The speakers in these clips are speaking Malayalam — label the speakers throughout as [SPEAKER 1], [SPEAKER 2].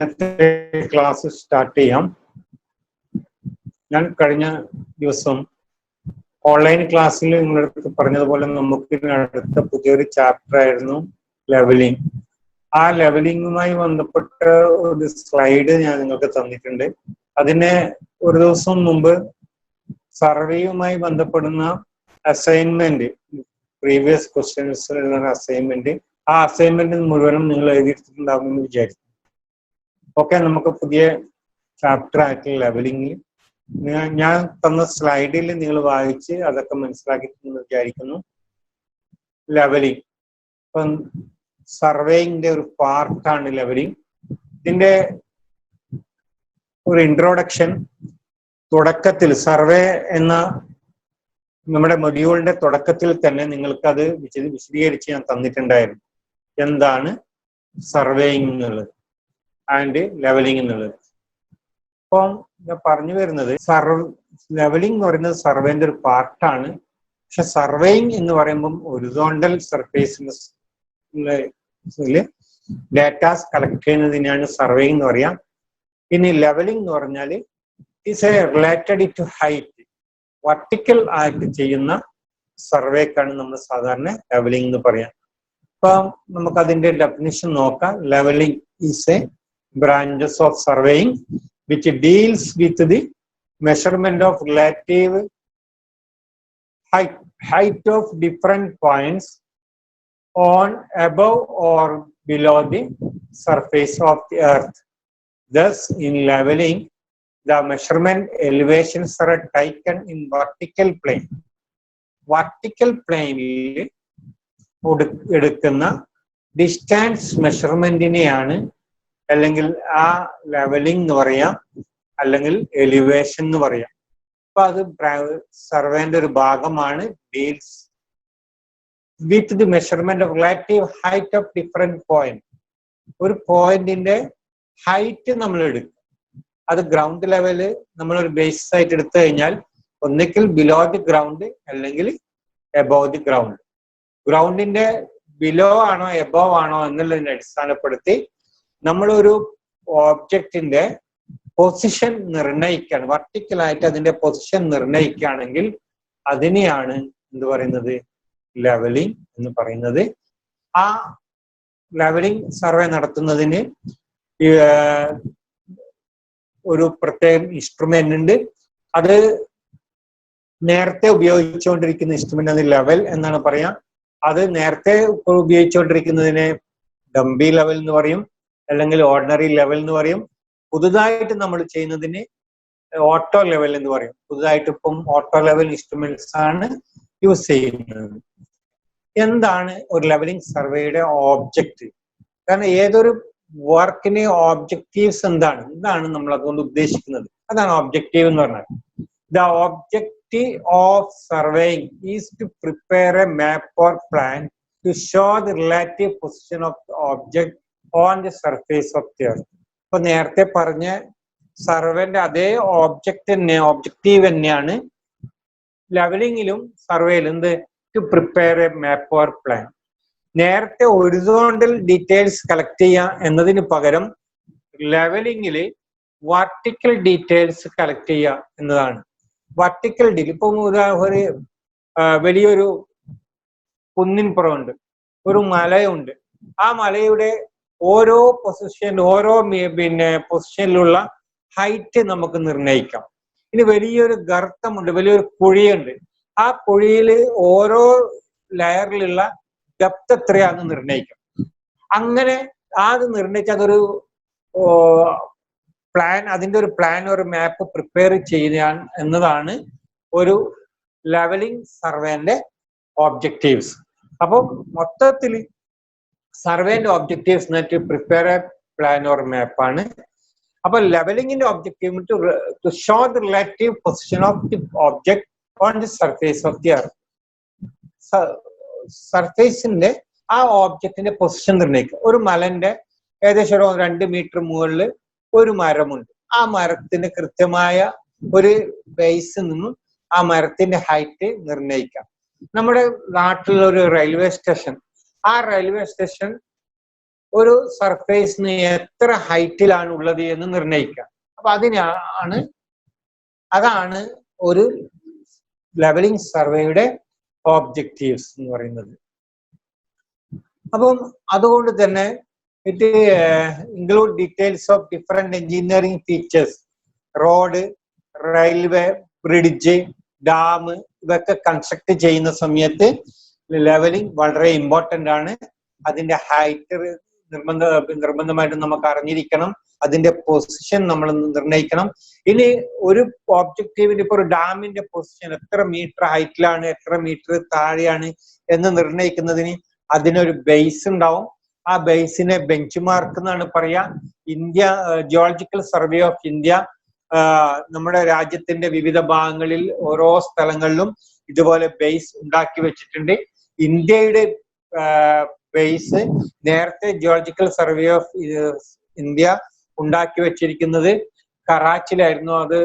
[SPEAKER 1] ക്ലാസ് സ്റ്റാർട്ട് ചെയ്യാം. ഞാൻ കഴിഞ്ഞ ദിവസം ഓൺലൈൻ ക്ലാസ്സിൽ നിങ്ങളടുത്ത് പറഞ്ഞതുപോലെ നമുക്ക് അടുത്ത പുതിയൊരു ചാപ്റ്റർ ആയിരുന്നു ലെവലിംഗ്. ആ ലെവലിംഗുമായി ബന്ധപ്പെട്ട ഒരു സ്ലൈഡ് ഞാൻ നിങ്ങൾക്ക് തന്നിട്ടുണ്ട്. അതിന് ഒരു ദിവസം മുമ്പ് സർവേയുമായി ബന്ധപ്പെടുന്ന അസൈൻമെന്റ്, പ്രീവിയസ് ക്വസ്റ്റ്യൻസ് അസൈൻമെന്റ്, ആ അസൈൻമെന്റ് മുഴുവനും നിങ്ങൾ എഴുതിയിട്ടുണ്ടാകുമെന്ന് വിചാരിച്ചു. ഓക്കെ, നമുക്ക് പുതിയ ചാപ്റ്റർ ആയിട്ടുള്ള ലെവലിംഗ് ഞാൻ തന്ന സ്ലൈഡിൽ നിങ്ങൾ വായിച്ച് അതൊക്കെ മനസ്സിലാക്കിയിട്ടുണ്ടെന്ന് വിചാരിക്കുന്നു. ലെവലിംഗ് ഇപ്പം സർവേയിന്റെ ഒരു പാർട്ടാണ് ലെവലിംഗ്. ഇതിന്റെ ഒരു ഇൻട്രോഡക്ഷൻ തുടക്കത്തിൽ, സർവേ എന്ന നമ്മുടെ മൊഡ്യൂളിന്റെ തുടക്കത്തിൽ തന്നെ നിങ്ങൾക്കത് വിശദീകരിച്ച് ഞാൻ തന്നിട്ടുണ്ടായിരുന്നു. എന്താണ് സർവേയിങ് എന്നുള്ളത് ആൻഡ് ലെവലിംഗ് എന്നുള്ളത്. അപ്പം ഞാൻ പറഞ്ഞു വരുന്നത് ലെവലിംഗ് എന്ന് പറയുന്നത് സർവേന്റെ ഒരു പാർട്ടാണ്. പക്ഷെ സർവേയിങ് എന്ന് പറയുമ്പം ഹൊറിസോണ്ടൽ സർഫേസിൽ ഡാറ്റാസ് കളക്ട് ചെയ്യുന്നതിനാണ് സർവേയിങ് എന്ന് പറയാം. ഇനി ലെവലിംഗ് എന്ന് പറഞ്ഞാൽ it's a related to height, vertical ആയിട്ട് ചെയ്യുന്ന സർവേക്കാണ് നമ്മൾ സാധാരണ ലെവലിംഗ് എന്ന് പറയാം. അപ്പം നമുക്ക് അതിന്റെ ഡെഫിനിഷൻ നോക്കാം. Levelling is a branches of surveying which deals with the measurement of relative height of different points on, above or below the surface of the earth. Thus, in leveling, the measurement elevations are taken in vertical plane. Vertical plane എടുക്കുന്ന ഡിസ്റ്റൻസ് മെഷർമെന്റിനെയാണ് അല്ലെങ്കിൽ ആ ലെവലിംഗ് എന്ന് പറയാം, അല്ലെങ്കിൽ എലിവേഷൻ എന്ന് പറയാം. അപ്പൊ അത് സർവേന്റെ ഒരു ഭാഗമാണ്. Deals with the measurement of relative height of different point. ഒരു പോയിന്റിന്റെ ഹൈറ്റ് നമ്മൾ എടുക്കും. അത് ഗ്രൗണ്ട് ലെവല് നമ്മളൊരു ബേസ് ആയിട്ട് എടുത്തു കഴിഞ്ഞാൽ ഒന്നിക്കൽ ബിലോ ദി ഗ്രൗണ്ട് അല്ലെങ്കിൽ എബോവ് ദി ഗ്രൗണ്ട്. ഗ്രൗണ്ടിന്റെ ബിലോ ആണോ എബോവ് ആണോ എന്നുള്ളതിനെ അടിസ്ഥാനപ്പെടുത്തി നമ്മളൊരു ഓബ്ജക്റ്റിന്റെ പൊസിഷൻ നിർണ്ണയിക്കുകയാണ്. വർട്ടിക്കലായിട്ട് അതിന്റെ പൊസിഷൻ നിർണ്ണയിക്കുകയാണെങ്കിൽ അതിനെയാണ് എന്ത് പറയുന്നത്, ലെവലിംഗ് എന്ന് പറയുന്നത്. ആ ലെവലിംഗ് സർവേ നടത്തുന്നതിന് ഒരു പ്രത്യേക ഇൻസ്ട്രുമെന്റ് ഉണ്ട്. അത് നേരത്തെ ഉപയോഗിച്ചുകൊണ്ടിരിക്കുന്ന ഇൻസ്ട്രുമെന്റ് അത് ലെവൽ എന്നാണ് പറയാം. അത് നേരത്തെ ഉപയോഗിച്ചുകൊണ്ടിരിക്കുന്നതിനെ ഡംബി ലെവൽ എന്ന് പറയും, അല്ലെങ്കിൽ ഓർഡിനറി ലെവൽ എന്ന് പറയും. പുതുതായിട്ട് നമ്മൾ ചെയ്യുന്നതിന് ഓട്ടോ ലെവൽ എന്ന് പറയും. പുതുതായിട്ട് ഇപ്പം ഓട്ടോ ലെവൽ ഇൻസ്ട്രുമെന്റ്സ് ആണ് യൂസ് ചെയ്യുന്നത്. എന്താണ് ഒരു ലെവലിംഗ് സർവേയുടെ ഓബ്ജക്റ്റ്? കാരണം ഏതൊരു വർക്കിന് ഓബ്ജക്റ്റീവ്സ് എന്താണ് നമ്മൾ അതുകൊണ്ട് ഉദ്ദേശിക്കുന്നത്, അതാണ് ഓബ്ജക്റ്റീവ് എന്ന് പറഞ്ഞാൽ. The objective of surveying is to prepare a map or plan to show the relative position of the object on the surface of the earth. ഇപ്പൊ നേരത്തെ പറഞ്ഞ സർവേന്റെ അതേ ഒബ്ജക്റ്റീവ് തന്നെയാണ് ലെവലിംഗിലും സർവേയിലും. എന്ത്? To prepare a map or plan. നേരത്തെ ഹൊറിസോണ്ടൽ ഡീറ്റെയിൽസ് കളക്ട് ചെയ്യുക എന്നതിന് പകരം ലെവലിംഗിൽ വർട്ടിക്കൽ ഡീറ്റെയിൽസ് കളക്ട് ചെയ്യുക എന്നതാണ്. വർട്ടിക്കൽ ഇപ്പം ഒരു വലിയൊരു കുന്നിൻ പുറമുണ്ട്, ഒരു മലയുണ്ട്. ആ മലയുടെ ഓരോ പൊസിഷനിലുള്ള ഹൈറ്റ് നമുക്ക് നിർണ്ണയിക്കാം. ഇനി വലിയൊരു ഗർത്തമുണ്ട്, വലിയൊരു കുഴിയുണ്ട്. ആ കുഴിയിൽ ഓരോ ലെയറിലുള്ള ഡെപ്ത് എത്രയാണെന്ന് നിർണ്ണയിക്കാം. അങ്ങനെ അത് നിർണ്ണയിച്ച് അതൊരു പ്ലാൻ, അതിന്റെ ഒരു പ്ലാൻ, ഒരു മാപ്പ് പ്രിപ്പയർ ചെയ്യാൻ എന്നതാണ് ഒരു ലെവലിംഗ് സർവേന്റെ ഓബ്ജക്റ്റീവ്സ്. അപ്പോൾ മൊത്തത്തിൽ സർവേന്റെ objectives to prepare a plan or map ആണ്. അപ്പൊ ലെവലിംഗിന്റെ objective to show the relative position of the object on the surface of the earth. സർഫേസിന്റെ ആ ഒബ്ജക്റ്റിന്റെ പൊസിഷൻ നിർണ്ണയിക്കുക. ഒരു മലന്റെ ഏകദേശം 2 മീറ്റർ മുകളിൽ ഒരു മരമുണ്ട്. ആ മരത്തിന് കൃത്യമായ ഒരു ബേസിൽ നിന്നും ആ മരത്തിന്റെ ഹൈറ്റ് നിർണ്ണയിക്കാം. നമ്മുടെ നാട്ടിലുള്ള ഒരു റെയിൽവേ സ്റ്റേഷൻ, ആ റെയിൽവേ സ്റ്റേഷൻ ഒരു സർഫേസിന് എത്ര ഹൈറ്റിലാണ് ഉള്ളത് എന്ന് നിർണ്ണയിക്കാം. അപ്പൊ അതാണ് ഒരു ലെവലിംഗ് സർവേയുടെ ഒബ്ജക്റ്റീവ്സ് എന്ന് പറയുന്നത്. അപ്പം അതുകൊണ്ട് തന്നെ it include details of different engineering features. Road, railway, bridge, dam ഇതൊക്കെ കൺസ്ട്രക്ട് ചെയ്യുന്ന സമയത്ത് ലെവലിംഗ് വളരെ ഇമ്പോർട്ടന്റ് ആണ്. അതിന്റെ ഹൈറ്റ് നിർബന്ധമായിട്ടും നമുക്ക് അറിഞ്ഞിരിക്കണം. അതിന്റെ പൊസിഷൻ നമ്മൾ നിർണ്ണയിക്കണം. ഇനി ഒരു ഒബ്ജക്റ്റീവിന്റെ ഇപ്പൊ ഒരു ഡാമിന്റെ പൊസിഷൻ എത്ര മീറ്റർ ഹൈറ്റിലാണ്, എത്ര മീറ്റർ താഴെയാണ് എന്ന് നിർണ്ണയിക്കുന്നതിന് അതിനൊരു ബേസ് ഉണ്ടാവും. ആ ബേസിനെ ബെഞ്ച് മാർക്ക് എന്നാണ് പറയാ. ജിയോളജിക്കൽ സർവേ ഓഫ് ഇന്ത്യ നമ്മുടെ രാജ്യത്തിന്റെ വിവിധ ഭാഗങ്ങളിൽ ഓരോ സ്ഥലങ്ങളിലും ഇതുപോലെ ബേസ് ഉണ്ടാക്കി വെച്ചിട്ടുണ്ട്. ഇന്ത്യയുടെ ബേസ് നേരത്തെ ജിയോളജിക്കൽ സർവേ ഓഫ് ഇന്ത്യ ഉണ്ടാക്കി വെച്ചിരിക്കുന്നത് കറാച്ചിയിലായിരുന്നു. അത്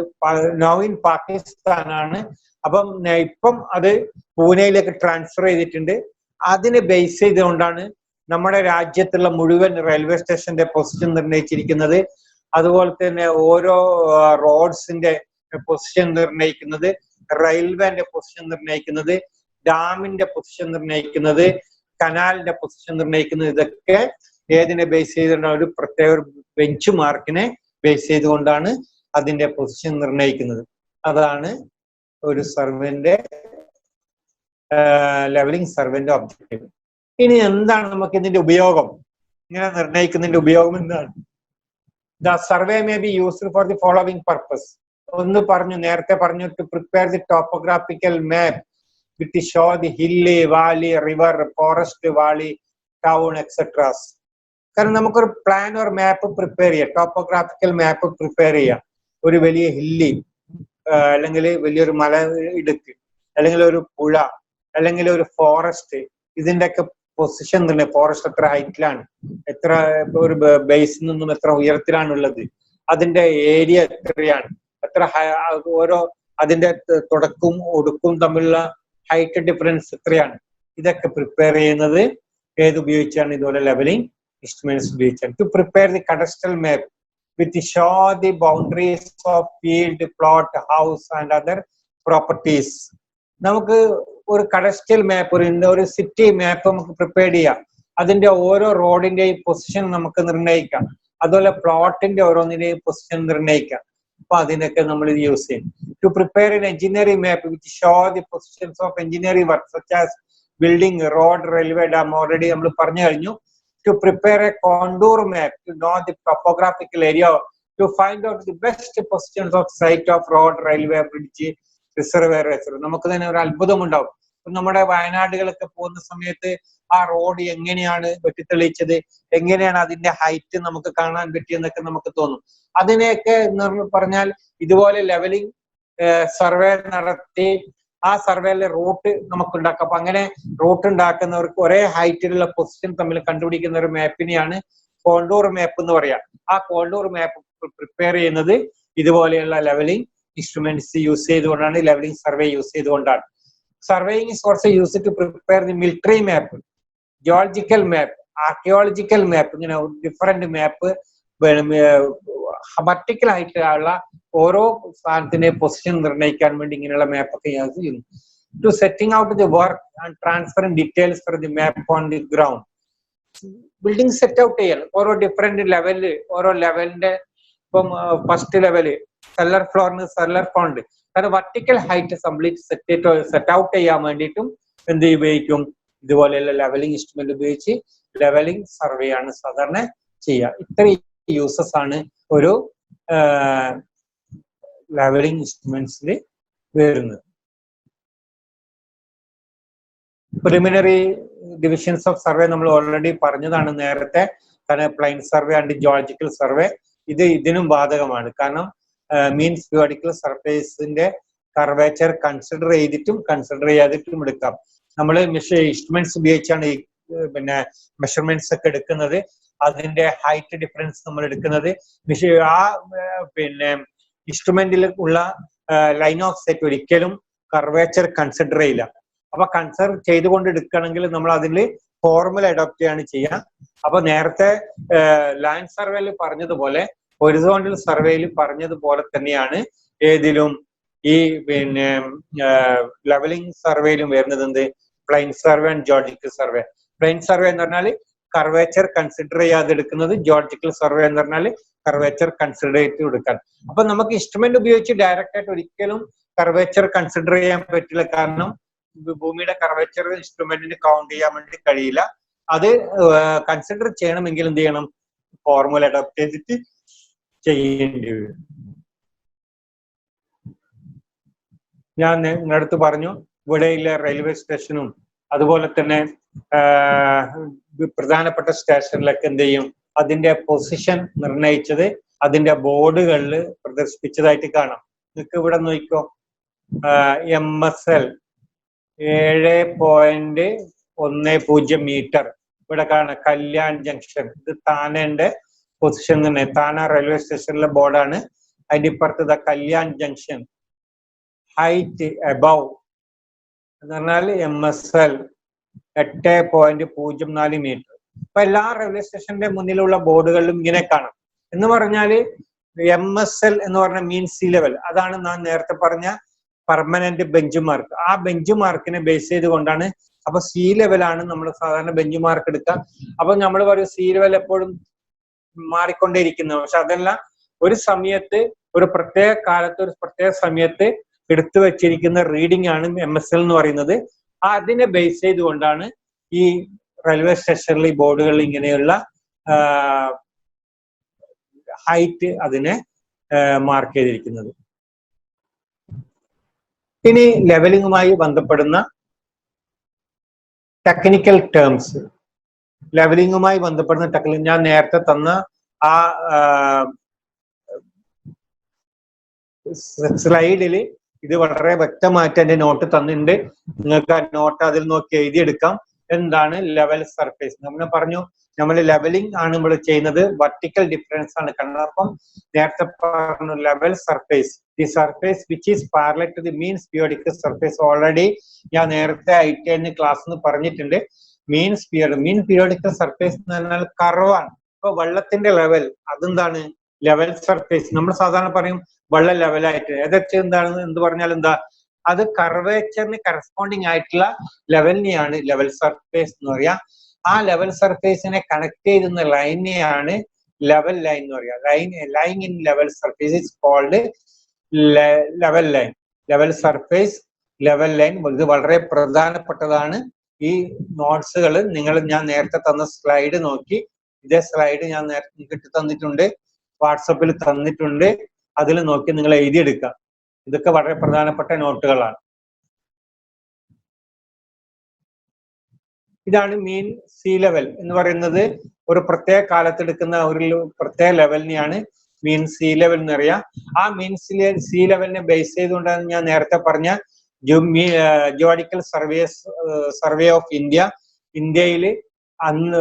[SPEAKER 1] നൗ ഇൻ പാകിസ്ഥാനാണ്. അപ്പം ഇപ്പം അത് പൂനെയിലേക്ക് ട്രാൻസ്ഫർ ചെയ്തിട്ടുണ്ട്. അതിനെ ബേസ് ചെയ്തുകൊണ്ടാണ് നമ്മുടെ രാജ്യത്തുള്ള മുഴുവൻ റെയിൽവേ സ്റ്റേഷന്റെ പൊസിഷൻ നിർണ്ണയിച്ചിരിക്കുന്നത്. അതുപോലെ തന്നെ ഓരോ റോഡ്സിന്റെ പൊസിഷൻ നിർണ്ണയിക്കുന്നത്, റെയിൽവേന്റെ പൊസിഷൻ നിർണ്ണയിക്കുന്നത്, ഡാമിന്റെ പൊസിഷൻ നിർണ്ണയിക്കുന്നത്, കനാലിന്റെ പൊസിഷൻ നിർണ്ണയിക്കുന്നത്, ഇതൊക്കെ ഏതിനെ ബേസ് ചെയ്തുകൊണ്ടാണ്? ഒരു പ്രത്യേക ബെഞ്ച് മാർക്കിനെ ബേസ് ചെയ്തുകൊണ്ടാണ് അതിന്റെ പൊസിഷൻ നിർണ്ണയിക്കുന്നത്. അതാണ് ഒരു സർവേന്റെ ലെവലിംഗ് സർവേന്റെ ഒബ്ജക്റ്റീവ്. ഇനി എന്താണ് നമുക്ക് ഇതിന്റെ ഉപയോഗം? ഇങ്ങനെ നിർണ്ണയിക്കുന്നതിന്റെ ഉപയോഗം എന്താണ്? The survey may be used for the following purpose. നേരത്തെ പറഞ്ഞു, to prepare the topographical map with show the hilly, valley, river, forest, valley, town etceteras. കാരണം നമുക്കൊരു പ്ലാൻ ഒരു മാപ്പ് പ്രിപ്പയർ ചെയ്യാം, ടോപ്പോഗ്രാഫിക്കൽ മാപ്പ് പ്രിപ്പയർ ചെയ്യാം. ഒരു വലിയ ഹില്ലി, അല്ലെങ്കിൽ വലിയൊരു മല ഇടുക്ക്, അല്ലെങ്കിൽ ഒരു പുഴ, അല്ലെങ്കിൽ ഒരു ഫോറസ്റ്റ്, ഇതിന്റെ ഒക്കെ പൊസിഷൻ തന്നെ. ഫോറസ്റ്റ് എത്ര ഹൈറ്റിലാണ്, എത്ര ഒരു ബേസിൽ നിന്നും എത്ര ഉയരത്തിലാണുള്ളത്, അതിന്റെ ഏരിയ എത്രയാണ്, എത്ര ഓരോ അതിന്റെ തുടക്കവും ഒടുക്കും തമ്മിലുള്ള ഹൈറ്റ് ഡിഫറൻസ് എത്രയാണ്, ഇതൊക്കെ പ്രിപ്പയർ ചെയ്യുന്നത് ഏതുപയോഗിച്ചാണ്? ഇതുപോലെ ലെവലിംഗ് ഇൻസ്ട്രുമെന്റ്സ് ഉപയോഗിച്ചാണ്. To prepare the cadastral map with show the boundaries of field, plot, house and other properties. നമുക്ക് ഒരു കഡസ്ട്രൽ മാപ്പ്, ഒരു സിറ്റി മാപ്പ് നമുക്ക് പ്രിപ്പയർ ചെയ്യാം. അതിന്റെ ഓരോ റോഡിന്റെയും പൊസിഷൻ നമുക്ക് നിർണ്ണയിക്കാം. അതുപോലെ പ്ലോട്ടിന്റെ ഓരോന്നിന്റെയും പൊസിഷൻ നിർണ്ണയിക്കാം. അപ്പൊ അതിനൊക്കെ നമ്മൾ ഇത് യൂസ് ചെയ്യും. To prepare an engineering map which show the positions of engineering work such as building, road, railway, dam, already നമ്മൾ പറഞ്ഞു കഴിഞ്ഞു. To prepare a contour map to know the topographical area, to find out the best positions of site of road, railway, bridge, reservoir. നമുക്ക് തന്നെ ഒരു അത്ഭുതം ഉണ്ടാവും. നമ്മുടെ വയനാടുകളൊക്കെ പോകുന്ന സമയത്ത് ആ റോഡ് എങ്ങനെയാണ് വെട്ടിത്തെളിയിച്ചത്, എങ്ങനെയാണ് അതിന്റെ ഹൈറ്റ് നമുക്ക് കാണാൻ പറ്റിയെന്നൊക്കെ നമുക്ക് തോന്നും. അതിനെയൊക്കെ പറഞ്ഞാൽ ഇതുപോലെ ലെവലിംഗ് സർവേ നടത്തി ആ സർവേയിലെ റൂട്ട് നമുക്ക് ഉണ്ടാക്കാം. അപ്പൊ അങ്ങനെ റൂട്ട് ഉണ്ടാക്കുന്നവർക്ക് ഒരേ ഹൈറ്റിലുള്ള പൊസിഷൻ തമ്മിൽ കണ്ടുപിടിക്കുന്ന ഒരു മാപ്പിനെയാണ് കോണ്ടൂർ മാപ്പ് എന്ന് പറയാം. ആ കോണ്ടൂർ മാപ്പ് പ്രിപ്പയർ ചെയ്യുന്നത് ഇതുപോലെയുള്ള ലെവലിംഗ് ഇൻസ്ട്രുമെന്റ്സ് യൂസ് ചെയ്തുകൊണ്ടാണ്, ലെവലിംഗ് സർവേ യൂസ് ചെയ്തുകൊണ്ടാണ്. Surveying is also used to prepare the military map, geological map, archaeological map. ഇങ്ങനെ ഡിഫറെന്റ് മാപ്പ് വെർട്ടിക്കൽ ആയിട്ടുള്ള ഓരോ സ്ഥാനത്തിന്റെ പൊസിഷൻ നിർണ്ണയിക്കാൻ വേണ്ടി ഇങ്ങനെയുള്ള മാപ്പൊക്കെ യൂസ് ചെയ്യുന്നു. To setting out the work and transferring details for the map on the ground. Building set out ചെയ്യൽ ഓരോ ഡിഫറെന്റ് ലെവലില്, ഓരോ ലെവലിന്റെ ഇപ്പം ഫസ്റ്റ് ലെവല് സെല്ലർ ഫ്ലോറിന് സെല്ലർ ഫണ്ട്, കാരണം vertical height complete set out ചെയ്യാൻ വേണ്ടിയിട്ടും എന്ത് ഉപയോഗിക്കും? ഇതുപോലെയുള്ള ലെവലിംഗ് ഇൻസ്ട്രുമെന്റ് ഉപയോഗിച്ച് ലെവലിംഗ് സർവേ ആണ് സാധാരണ ചെയ്യുക. ഇത്രയും യൂസസ് ആണ് ഒരു ലെവലിംഗ് ഇൻസ്ട്രുമെന്റ്സിൽ വരുന്നത്. പ്രിലിമിനറി ഡിവിഷൻസ് ഓഫ് സർവേ നമ്മൾ ഓൾറെഡി പറഞ്ഞതാണ് നേരത്തെ. കാരണം plain survey and geological survey ഇതിനും ബാധകമാണ്. കാരണം മീൻസ് പിരിയോഡിക്കൽ സർഫേസിന്റെ കർവേച്ചർ കൺസിഡർ ചെയ്തിട്ടും കൺസിഡർ ചെയ്യാതിട്ടും എടുക്കാം. നമ്മൾ ഇൻസ്ട്രുമെന്റ്സ് ഉപയോഗിച്ചാണ് ഈ മെഷർമെന്റ്സ് ഒക്കെ എടുക്കുന്നത്. അതിന്റെ ഹൈറ്റ് ഡിഫറൻസ് നമ്മൾ എടുക്കുന്നത് ആ ഇൻസ്ട്രുമെന്റിൽ ഉള്ള ലൈൻ ഓഫ് സൈറ്റ് ഒരിക്കലും കർവേച്ചർ കൺസിഡർ ചെയ്യില്ല. അപ്പൊ കൺസിഡർ ചെയ്തുകൊണ്ട് എടുക്കുകയാണെങ്കിൽ നമ്മൾ അതിൽ ഫോർമുല അഡോപ്റ്റ് ചെയ്യാണ് ചെയ്യുക. അപ്പൊ നേരത്തെ ലാൻഡ് സർവേയിൽ പറഞ്ഞതുപോലെ ഹൊറിസോണ്ടൽ സർവേയിൽ പറഞ്ഞതുപോലെ തന്നെയാണ് ഏതിലും ഈ പിന്നെ ലെവലിംഗ് സർവേയിലും വരുന്നത് എന്ത്, plain survey and geological survey. Plain survey എന്ന് പറഞ്ഞാൽ കർവേച്ചർ കൺസിഡർ ചെയ്യാതെ എടുക്കുന്നത്, ജിയോളജിക്കൽ സർവേ എന്ന് പറഞ്ഞാൽ കർവേച്ചർ കൺസിഡർ ചെയ്ത് എടുക്കാൻ. അപ്പൊ നമുക്ക് ഇൻസ്ട്രുമെന്റ് ഉപയോഗിച്ച് ഡയറക്റ്റ് ആയിട്ട് ഒരിക്കലും കർവേച്ചർ കൺസിഡർ ചെയ്യാൻ പറ്റില്ല. കാരണം ഭൂമിയുടെ കർവേച്ചർ ഇൻസ്ട്രുമെന്റിന് കൗണ്ട് ചെയ്യാൻ വേണ്ടി കഴിയില്ല. അത് കൺസിഡർ ചെയ്യണമെങ്കിൽ എന്ത് ചെയ്യണം, ഫോർമുല അഡോപ്റ്റ് ചെയ്തിട്ട് ചെയ്യേണ്ടി വരും. ഞാൻ നിങ്ങളടുത്ത് പറഞ്ഞു ഇവിടെയുള്ള റെയിൽവേ സ്റ്റേഷനും അതുപോലെ തന്നെ പ്രധാനപ്പെട്ട സ്റ്റേഷനിലൊക്കെ എന്ത് ചെയ്യും, അതിന്റെ പൊസിഷൻ നിർണയിച്ചത് അതിന്റെ ബോർഡുകളിൽ പ്രദർശിപ്പിച്ചതായിട്ട് കാണാം. നിങ്ങൾക്ക് ഇവിടെ നോക്കിക്കോ, MSL 7.10 മീറ്റർ ഇവിടെ കാണാം. കല്യാൺ ജംഗ്ഷൻ, ഇത് താനന്റെ പൊസിഷൻ തന്നെ, താന റെയിൽവേ സ്റ്റേഷനിലെ ബോർഡാണ്. അതിന്റെ ഇപ്പുറത്ത് കല്യാൺ ജംഗ്ഷൻ. ഹൈറ്റ് എബവ് എന്ന് പറഞ്ഞാൽ MSL 8.04 മീറ്റർ. അപ്പൊ എല്ലാ റെയിൽവേ സ്റ്റേഷന്റെ മുന്നിലുള്ള ബോർഡുകളിലും ഇങ്ങനെ കാണാം. എന്ന് പറഞ്ഞാല് MSL എന്ന് പറഞ്ഞ മീൻ സീ ലെവൽ, അതാണ് ഞാൻ നേരത്തെ പറഞ്ഞ പെർമനന്റ് ബെഞ്ച് മാർക്ക്. ആ ബെഞ്ച് മാർക്കിനെ ബേസ് ചെയ്തുകൊണ്ടാണ്. അപ്പൊ സീ ലെവലാണ് നമ്മൾ സാധാരണ ബെഞ്ച് മാർക്ക് എടുക്കുക. അപ്പൊ നമ്മൾ പറയും സീ ലെവൽ എപ്പോഴും മാറിക്കൊണ്ടേയിരിക്കുന്നത്. പക്ഷെ അതല്ല, ഒരു സമയത്ത് ഒരു പ്രത്യേക കാലത്ത് ഒരു പ്രത്യേക സമയത്ത് എടുത്തു വെച്ചിരിക്കുന്ന റീഡിംഗ് ആണ് MSL എന്ന് പറയുന്നത്. അതിനെ ബേസ് ചെയ്തുകൊണ്ടാണ് ഈ റെയിൽവേ സ്റ്റേഷനിൽ ഈ ബോർഡുകളിൽ ഇങ്ങനെയുള്ള ഹൈറ്റ് അതിനെ മാർക്ക് ചെയ്തിരിക്കുന്നത്. ഇനി ലെവലിംഗുമായി ബന്ധപ്പെടുന്ന ടെക്നിക്കൽ ടേംസ്, ലെവലിംഗുമായി ബന്ധപ്പെടുന്ന ടെക്നിക്കൽ, ഞാൻ നേരത്തെ തന്ന ആ സ്ലൈഡിൽ ഇത് വളരെ വ്യക്തമായിട്ട് എന്റെ നോട്ട് തന്നിട്ടുണ്ട്. നിങ്ങൾക്ക് ആ നോട്ട് അതിൽ നോക്കി എഴുതിയെടുക്കാം. എന്താണ് ലെവൽ സർഫേസ്? നമ്മൾ പറഞ്ഞു നമ്മൾ ലെവലിംഗ് ആണ് നമ്മൾ ചെയ്യുന്നത്, വെർട്ടിക്കൽ ഡിഫറൻസ് ആണ് കാണുന്നത്. അപ്പം നേരത്തെ പറഞ്ഞു level surface, the surface which is parallel to the mean periodical surface. Already ഞാൻ നേരത്തെ ITN ക്ലാസ്സിൽ പറഞ്ഞിട്ടുണ്ട്. മീൻ പീരിയോഡിക്കൽ സർഫേസ് എന്ന് പറഞ്ഞാൽ കർവാണ്. ഇപ്പൊ വെള്ളത്തിന്റെ ലെവൽ അതെന്താണ് ലെവൽ സർഫേസ്. നമ്മൾ സാധാരണ പറയും വെള്ളം ലെവലായിട്ട്, ഏതൊക്കെ എന്താണ് എന്ത് പറഞ്ഞാൽ എന്താ, അത് കർവേച്ചറിന് കറസ്പോണ്ടിങ് ആയിട്ടുള്ള ലെവലിനെയാണ് ലെവൽ സർഫേസ് എന്ന് പറയാ. ആ ലെവൽ സർഫേസിനെ കണക്ട് ചെയ്യുന്ന ലൈനെയാണ് ലെവൽ ലൈൻ എന്ന് പറയാ. Line in level surface is called level line. Level surface, level line, ഇത് വളരെ പ്രധാനപ്പെട്ടതാണ്. ഈ നോട്ട്സുകൾ ഞാൻ നേരത്തെ തന്ന സ്ലൈഡ് നോക്കി, ഇതേ സ്ലൈഡ് ഞാൻ നേരത്തെ നിങ്ങൾക്ക് തന്നിട്ടുണ്ട്, വാട്സപ്പിൽ തന്നിട്ടുണ്ട്. അതിൽ നോക്കി നിങ്ങൾ എഴുതിയെടുക്കുക. ഇതൊക്കെ വളരെ പ്രധാനപ്പെട്ട നോട്ടുകളാണ്. ഇതാണ് മീൻ സീ ലെവൽ എന്ന് പറയുന്നത്. ഒരു പ്രത്യേക കാലത്തെടുക്കുന്ന ഒരു പ്രത്യേക ലെവലിനെയാണ് മീൻ സീ ലെവൽ എന്ന് പറയാ. ആ മീൻ സീ ലെവലിനെ ബേസ് ചെയ്തുകൊണ്ടാണ് ഞാൻ നേരത്തെ പറഞ്ഞ ജിയോളജിക്കൽ സർവേ ഓഫ് ഇന്ത്യയിൽ അന്ന്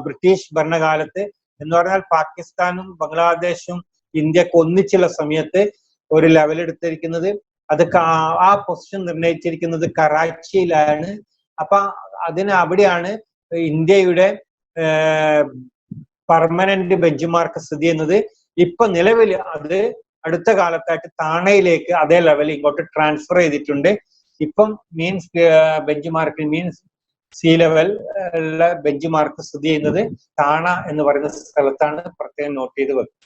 [SPEAKER 1] ബ്രിട്ടീഷ് ഭരണകാലത്ത് എന്ന് പറഞ്ഞാൽ പാകിസ്ഥാനും ബംഗ്ലാദേശും ഇന്ത്യക്ക് ഒന്നിച്ചുള്ള സമയത്ത് ഒരു ലെവൽ എടുത്തിരിക്കുന്നത്. അത് ആ പൊസിഷൻ നിർണയിച്ചിരിക്കുന്നത് കറാച്ചിയിലാണ്. അപ്പൊ അവിടെയാണ് ഇന്ത്യയുടെ പെർമനന്റ് ബെഞ്ച് മാർക്ക് സ്ഥിതി ചെയ്യുന്നത്. ഇപ്പൊ നിലവിൽ അത് അടുത്ത കാലത്തായിട്ട് താണയിലേക്ക് അതേ ലെവൽ ഇങ്ങോട്ട് ട്രാൻസ്ഫർ ചെയ്തിട്ടുണ്ട്. ഇപ്പം means bench mark means see level bench mark സ്ഥിതി ചെയ്യുന്നത് താണ എന്ന് പറയുന്ന സ്ഥലത്താണ്. പ്രത്യേകം നോട്ട് ചെയ്ത് വെക്കുക.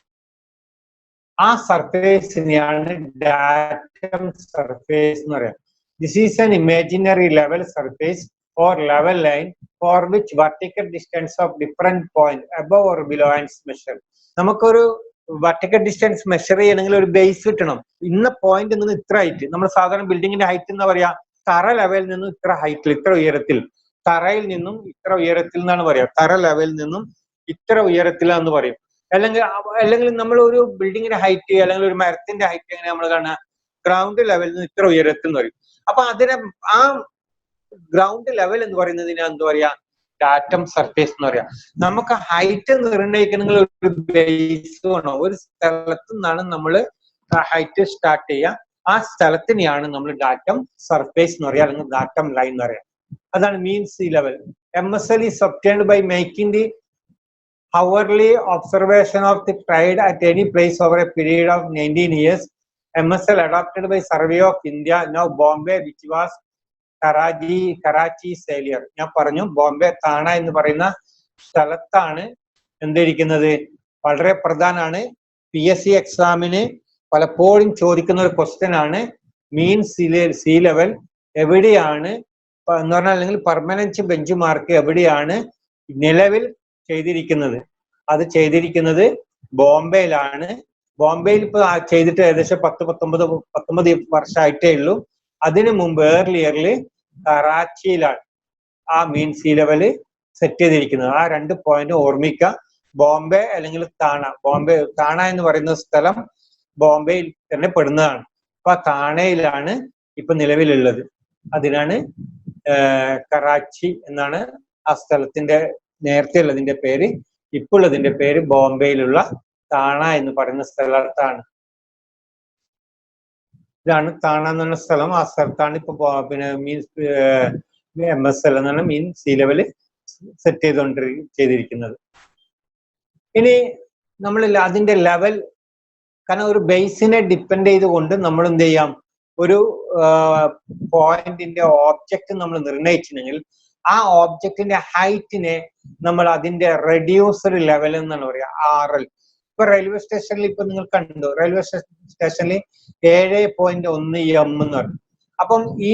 [SPEAKER 1] ആ സർഫേസിനെയാണ് ഡാറ്റം സർഫേസ് എന്ന് പറയാം. This is an imaginary level surface or level line for which vertical distance of different point above or below is measured. നമുക്കൊരു vertical distance മെഷർ ചെയ്യണമെങ്കിൽ ഒരു ബേസ് കിട്ടണം. ഇന്ന പോയിന്റ് നിന്ന് ഇത്ര ഹൈറ്റ്, നമ്മൾ സാധാരണ ബിൽഡിങ്ങിന്റെ ഹൈറ്റ് എന്താ പറയാ, തറ ലെവലിൽ നിന്നും ഇത്ര ഹൈറ്റിൽ, ഇത്ര ഉയരത്തിൽ, തറയിൽ നിന്നും ഇത്ര ഉയരത്തിൽ എന്നാണ് പറയാ. തറ ലെവലിൽ നിന്നും ഇത്ര ഉയരത്തിലാന്ന് പറയും. അല്ലെങ്കിൽ നമ്മൾ ഒരു ബിൽഡിങ്ങിന്റെ ഹൈറ്റ് അല്ലെങ്കിൽ ഒരു മരത്തിന്റെ ഹൈറ്റ് എങ്ങനെ നമ്മൾ കാണുക, ഗ്രൗണ്ട് ലെവലിൽ നിന്ന് ഇത്ര ഉയരത്തിൽ എന്ന് പറയും. അപ്പൊ അതിനെ ആ ഗ്രൗണ്ട് ലെവൽ എന്ന് പറയുന്നതിന് എന്താ പറയാ, ഡാറ്റം സർഫേസ് എന്ന് പറയാം. നമുക്ക് ഹൈറ്റ് നിർണ്ണയിക്കണമെങ്കിൽ ഒരു ബേസ് വേണം. ഒരു സ്ഥലത്തു നിന്നാണ് നമ്മൾ ഹൈറ്റ് സ്റ്റാർട്ട് ചെയ്യുക. ആ സ്ഥലത്തിനെയാണ് നമ്മൾ ഡാറ്റം സർഫേസ് എന്ന് പറയാം, അല്ലെങ്കിൽ ഡാറ്റം ലൈൻ എന്ന് പറയാം. അതാണ് mean sea level. MSL is obtained by making the hourly observation of the tide at any place over a period of 19 years. MSL adopted by Survey of India, now Bombay, which was Karachi failure. ഞാൻ പറഞ്ഞു ബോംബെ താണ എന്ന് പറയുന്ന സ്ഥലത്താണ് എന്തിരിക്കുന്നത്. വളരെ പ്രധാനമാണ്. PSC എക്സാമിന് പലപ്പോഴും ചോദിക്കുന്ന ഒരു ക്വസ്റ്റ്യൻ ആണ്. മീൻ സീ ലെവൽ എവിടെയാണ് എന്ന് പറഞ്ഞാൽ, അല്ലെങ്കിൽ പെർമനന്റ് ബെഞ്ച് മാർക്ക് എവിടെയാണ് നിലവിൽ ചെയ്തിരിക്കുന്നത്. അത് ചെയ്തിരിക്കുന്നത് ബോംബെയിലാണ്. ബോംബെയിൽ ഇപ്പൊ ചെയ്തിട്ട് ഏകദേശം 19 വർഷമായിട്ടേ ഉള്ളൂ. അതിനു മുമ്പ് ഏർലിയർലി കറാച്ചിയിലാണ് ആ മീൻ സീ ലെവല് സെറ്റ് ചെയ്തിരിക്കുന്നത്. ആ 2 പോയിന്റ് ഓർമ്മിക്കുക. ബോംബെ അല്ലെങ്കിൽ താണ. താണ എന്ന് പറയുന്ന സ്ഥലം ബോംബെയിൽ തന്നെ പെടുന്നതാണ്. അപ്പൊ താണയിലാണ് ഇപ്പൊ നിലവിലുള്ളത്. അതിനാണ് കറാച്ചി എന്നാണ് ആ സ്ഥലത്തിന്റെ നേരത്തെ ഉള്ളതിന്റെ പേര്. ഇപ്പോൾ ഉള്ളതിന്റെ പേര് ബോംബെയിലുള്ള താണ എന്ന് പറയുന്ന സ്ഥലത്താണ്. ഇതാണ് താണ എന്ന് പറഞ്ഞ സ്ഥലം. ആ സ്ഥലത്താണ് ഇപ്പൊ പിന്നെ MSL എന്നാണ് മീൻ സീ ലെവല് സെറ്റ് ചെയ്തിരിക്കുന്നത്. ഇനി നമ്മൾ അതിന്റെ ലെവൽ, കാരണം ഒരു ബേസിനെ ഡിപ്പെൻഡ് ചെയ്തുകൊണ്ട് നമ്മൾ എന്ത് ചെയ്യാം, ഒരു പോയിന്റിന്റെ ഓബ്ജക്റ്റ് നമ്മൾ നിർണയിച്ചിട്ടുണ്ടെങ്കിൽ ആ ഓബ്ജക്റ്റിന്റെ ഹൈറ്റിനെ നമ്മൾ അതിന്റെ റെഡ്യൂസർ ലെവൽ എന്നാണ് പറയുക, RL. ഇപ്പൊ റെയിൽവേ സ്റ്റേഷനിൽ ഇപ്പൊ നിങ്ങൾ കണ്ടു, റെയിൽവേ സ്റ്റേഷനിൽ 7.1 m എന്ന് പറഞ്ഞു. അപ്പം ഈ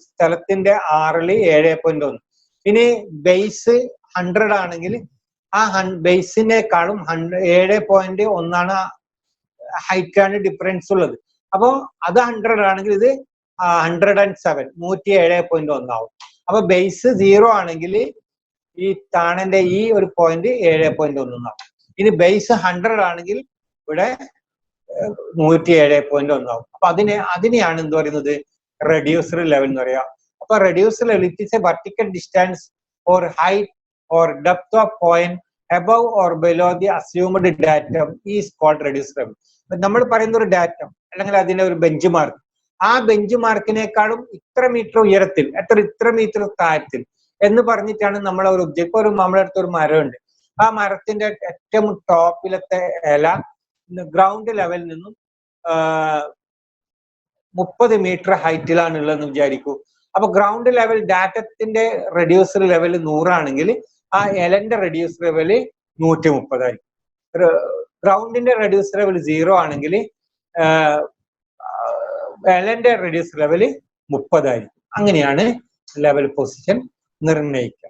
[SPEAKER 1] സ്ഥലത്തിന്റെ RL 7.1. ഇനി ബേസ് 100 ആണെങ്കിൽ ആ ബേസിനേക്കാളും 7.1 ഹൈറ്റാണ് ഡിഫറൻസ് ഉള്ളത്. അപ്പൊ അത് 100 ആണെങ്കിൽ ഇത് 107, 107.1 ആവും. അപ്പൊ ബേസ് 0 ആണെങ്കിൽ ഈ താണന്റെ ഈ ഒരു പോയിന്റ് 7.1 ആവും. ഇനി ബേസ് 100 ആണെങ്കിൽ ഇവിടെ 107.1 ആവും. അപ്പൊ അതിനെയാണ് എന്ത് പറയുന്നത്, റെഡ്യൂസർ ലെവൽ എന്ന് പറയാം. അപ്പൊ reducer level it is A vertical distance or height or depth of point above or below the assumed datum is called reducer level. നമ്മൾ പറയുന്ന ഒരു ഡാറ്റം അല്ലെങ്കിൽ അതിന്റെ ഒരു ബെഞ്ച് മാർക്ക്, ആ ബെഞ്ച് മാർക്കിനേക്കാളും ഇത്ര മീറ്റർ ഉയരത്തിൽ, ഇത്ര മീറ്റർ താഴത്തിൽ എന്ന് പറഞ്ഞിട്ടാണ് നമ്മളെ ഒരു ഒബ്ജക്റ്റ്. ഒരു നമ്മളെ അടുത്ത് ഒരു മരമുണ്ട്, ആ മരത്തിന്റെ ഏറ്റവും ടോപ്പിലത്തെ ഇല ഗ്രൗണ്ട് ലെവലിൽ നിന്നും 30 മീറ്റർ ഹൈറ്റിലാണ് ഉള്ളതെന്ന് വിചാരിക്കൂ. അപ്പൊ ഗ്രൗണ്ട് ലെവൽ ഡാറ്റത്തിന്റെ റെഡ്യൂസർ ലെവൽ 100 ആണെങ്കിൽ ആ എലന്റെ റെഡ്യൂസർ ലെവല് 130 ആയിരിക്കും. ഗ്രൗണ്ടിന്റെ റെഡ്യൂസർ ലെവൽ 0 ആണെങ്കിൽ എലന്റെ റെഡ്യൂസർ ലെവല് 30 ആയിരിക്കും. അങ്ങനെയാണ് ലെവൽ പൊസിഷൻ നിർണ്ണയിക്കുക.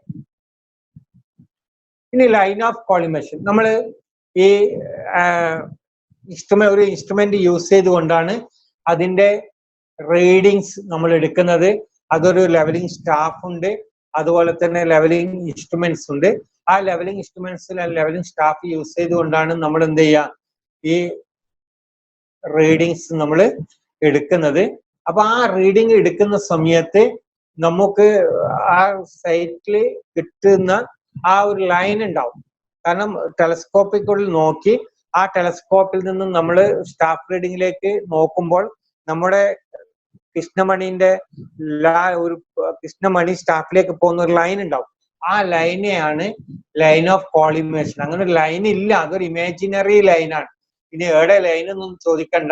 [SPEAKER 1] ഇനി ലൈൻ ഓഫ് കോളിമേഷൻ. നമ്മൾ ഈ ഒരു ഇൻസ്ട്രുമെന്റ് യൂസ് ചെയ്തുകൊണ്ടാണ് അതിന്റെ റീഡിങ്സ് നമ്മൾ എടുക്കുന്നത്. അതൊരു ലെവലിംഗ് സ്റ്റാഫ് ഉണ്ട്, അതുപോലെ തന്നെ ലെവലിംഗ് ഇൻസ്ട്രുമെന്റ്സ് ഉണ്ട്. ആ ലെവലിംഗ് ഇൻസ്ട്രുമെന്റ്സിൽ ലെവലിംഗ് സ്റ്റാഫ് യൂസ് ചെയ്തുകൊണ്ടാണ് നമ്മൾ എന്ത് ചെയ്യുക, ഈ റീഡിങ്സ് നമ്മൾ എടുക്കുന്നത്. അപ്പൊ ആ റീഡിങ് എടുക്കുന്ന സമയത്ത് നമുക്ക് ആ സൈറ്റിൽ കിട്ടുന്ന ആ ഒരു ലൈൻ ഉണ്ടാവും. കാരണം ടെലസ്കോപ്പിക്കുള്ളിൽ നോക്കി ആ ടെലസ്കോപ്പിൽ നിന്നും നമ്മൾ സ്റ്റാഫ് റീഡിങ്ങിലേക്ക് നോക്കുമ്പോൾ നമ്മുടെ കൃഷ്ണമണിന്റെ ഒരു കൃഷ്ണമണി സ്റ്റാഫിലേക്ക് പോകുന്ന ഒരു ലൈൻ ഉണ്ടാവും. ആ ലൈനെയാണ് ലൈൻ ഓഫ് കോളിമേഷൻ. അങ്ങനെ ഒരു ലൈൻ ഇല്ല, അതൊരു ഇമാജിനറി ലൈനാണ്. ഇനി എവിടെ ലൈൻ ഒന്നും ചോദിക്കണ്ട,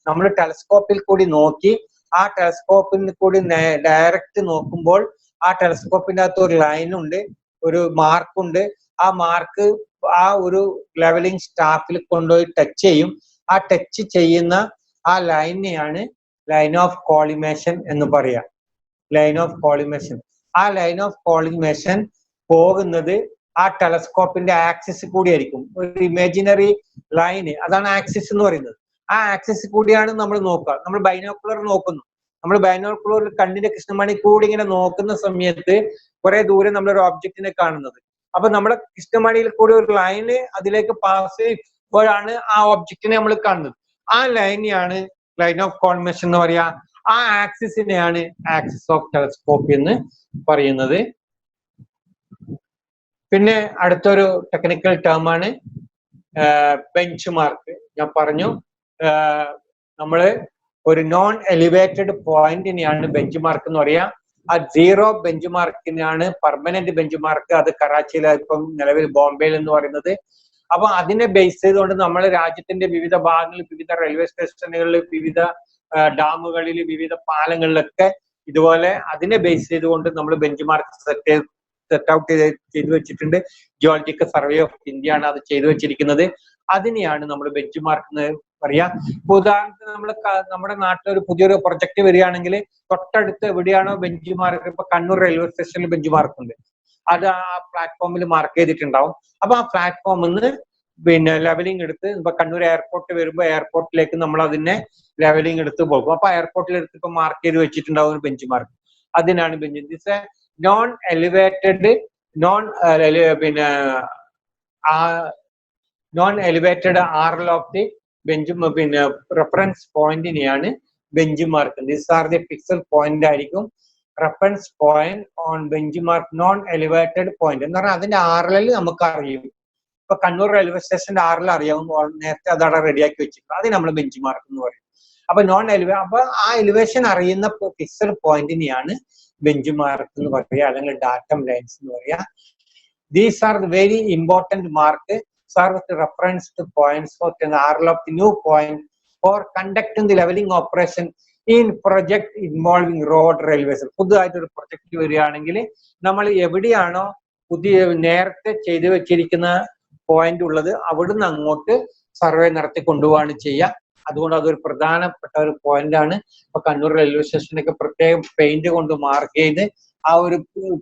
[SPEAKER 1] നമ്മൾ ടെലസ്കോപ്പിൽ കൂടി നോക്കി ആ ടെലസ്കോപ്പിൽ കൂടി ഡയറക്റ്റ് നോക്കുമ്പോൾ ആ ടെലസ്കോപ്പിന്റെ അകത്ത് ഒരു ലൈൻ ഉണ്ട്, ഒരു മാർക്കുണ്ട്. ആ മാർക്ക് ആ ഒരു ലെവലിംഗ് സ്റ്റാഫിൽ കൊണ്ടുപോയി ടച്ച് ചെയ്യും. ആ ടച്ച് ചെയ്യുന്ന ആ ലൈനെയാണ് ലൈൻ ഓഫ് കോളിമേഷൻ എന്ന് പറയാം. Line of collimation. ആ ലൈൻ ഓഫ് കോളിമേഷൻ പോകുന്നത് ആ ടെലസ്കോപ്പിന്റെ ആക്സിസ് കൂടിയായിരിക്കും. ഒരു ഇമാജിനറി ലൈന്, അതാണ് ആക്സിസ് എന്ന് പറയുന്നത്. ആ ആക്സിസ് കൂടിയാണ് നമ്മൾ നോക്കുക. നമ്മൾ ബൈനോക്കുലർ നോക്കുന്നു. നമ്മൾ ബൈനോക്കുലർ കണ്ണിന്റെ കൃഷ്ണമണി കൂടി ഇങ്ങനെ നോക്കുന്ന സമയത്ത് കുറെ ദൂരം നമ്മളൊരു ഓബ്ജക്റ്റിനെ കാണുന്നത്. അപ്പൊ നമ്മുടെ കൃഷ്ണമണിയിൽ കൂടി ഒരു ലൈന് അതിലേക്ക് പാസ് ചെയ്യുമ്പോഴാണ് ആ ഒബ്ജക്റ്റിനെ നമ്മൾ കാണുന്നത്. ആ ലൈനെയാണ് ലൈൻ ഓഫ് കോളിമേഷൻ എന്ന് പറയാ. ആ ആക്സിസിനെയാണ് ആക്സിസ് ഓഫ് ടെലസ്കോപ്പ് എന്ന് പറയുന്നത്. പിന്നെ അടുത്തൊരു ടെക്നിക്കൽ ടേം ആണ് ബെഞ്ച് മാർക്ക്. ഞാൻ പറഞ്ഞു നമ്മള് ഒരു നോൺ എലിവേറ്റഡ് പോയിന്റിനെയാണ് ബെഞ്ച് മാർക്ക് എന്ന് പറയാ. ആ 0 ബെഞ്ച് മാർക്കിനാണ് പെർമനന്റ് ബെഞ്ച് മാർക്ക്. അത് കറാച്ചിയിലെ ഇപ്പം നിലവിൽ ബോംബെയിൽ എന്ന് പറയുന്നത്. അപ്പൊ അതിനെ ബേസ് ചെയ്തുകൊണ്ട് നമ്മൾ രാജ്യത്തിന്റെ വിവിധ ഭാഗങ്ങളിൽ, വിവിധ റെയിൽവേ സ്റ്റേഷനുകളിൽ, വിവിധ ഡാമുകളിൽ, വിവിധ പാലങ്ങളിലൊക്കെ ഇതുപോലെ അതിനെ ബേസ് ചെയ്തുകൊണ്ട് നമ്മൾ ബെഞ്ച് മാർക്ക് സെറ്റ് ഔട്ട് ചെയ്തു വെച്ചിട്ടുണ്ട്. ജിയോളജിക്കൽ സർവേ ഓഫ് ഇന്ത്യ ആണ് അത് ചെയ്തു വെച്ചിരിക്കുന്നത്. അതിനെയാണ് നമ്മൾ ബെഞ്ച് മാർക്ക് എന്ന് പറയാ. ഇപ്പൊ ഉദാഹരണത്തിന് നമ്മുടെ നാട്ടിൽ ഒരു പുതിയൊരു പ്രൊജക്ട് വരികയാണെങ്കിൽ തൊട്ടടുത്ത് എവിടെയാണോ ബെഞ്ച് മാർക്ക്, ഇപ്പൊ കണ്ണൂർ റെയിൽവേ സ്റ്റേഷനിൽ ബെഞ്ച് മാർക്ക് ഉണ്ട്, അത് ആ പ്ലാറ്റ്ഫോമിൽ മാർക്ക് ചെയ്തിട്ടുണ്ടാവും. അപ്പൊ ആ പ്ലാറ്റ്ഫോമിൽ നിന്ന് പിന്നെ ലെവലിംഗ് എടുത്ത് ഇപ്പൊ കണ്ണൂർ എയർപോർട്ട് വരുമ്പോൾ എയർപോർട്ടിലേക്ക് നമ്മൾ അതിനെ ലെവലിംഗ് എടുത്ത് പോകും. അപ്പൊ എയർപോർട്ടിൽ എടുത്ത് ഇപ്പൊ മാർക്ക് ചെയ്ത് വെച്ചിട്ടുണ്ടാവും ഒരു ബെഞ്ച് മാർക്ക്. അതിനാണ് bench. This non elevated non elevated RL of the bench പിന്നെ റെഫറൻസ് പോയിന്റിനെയാണ് bench mark. This are the fixed point ആയിരിക്കും reference point on bench mark non elevated point എന്ന് പറഞ്ഞാൽ അതിന്റെ ആർഎൽ നമുക്ക് അറിയും. ഇപ്പൊ കണ്ണൂർ റെയിൽവേ സ്റ്റേഷന്റെ ആർഎൽ അറിയാവുമ്പോൾ നേരത്തെ അതവിടെ റെഡിയാക്കി വെച്ചിട്ടുണ്ട്. അത് നമ്മൾ ബെഞ്ച് മാർക്ക് എന്ന് പറയും. അപ്പൊ അപ്പൊ ആ എലിവേഷൻ അറിയുന്ന ഫിക്സഡ് പോയിന്റിനെയാണ് ബെഞ്ച് മാർക്ക് എന്ന് പറയുക, അല്ലെങ്കിൽ ഡാറ്റം ലൈൻസ് എന്ന് പറയുക. These are the very important mark serve with reference to points for the RL of the new point for conducting the leveling operation in project involving road railways. പുതുതായിട്ടൊരു പ്രൊജക്ട് വരികയാണെങ്കിൽ നമ്മൾ എവിടെയാണോ നേരത്തെ ചെയ്തു വെച്ചിരിക്കുന്ന പോയിന്റ് ഉള്ളത് അവിടുന്ന് അങ്ങോട്ട് സർവേ നടത്തി കൊണ്ടുപോവാണ് ചെയ്യുക. അതുകൊണ്ട് അതൊരു പ്രധാനപ്പെട്ട ഒരു പോയിന്റ് ആണ്. ഇപ്പൊ കണ്ണൂർ റെയിൽവേ സ്റ്റേഷനൊക്കെ പ്രത്യേകം പെയിന്റ് കൊണ്ട് മാർക്ക് ചെയ്ത് ആ ഒരു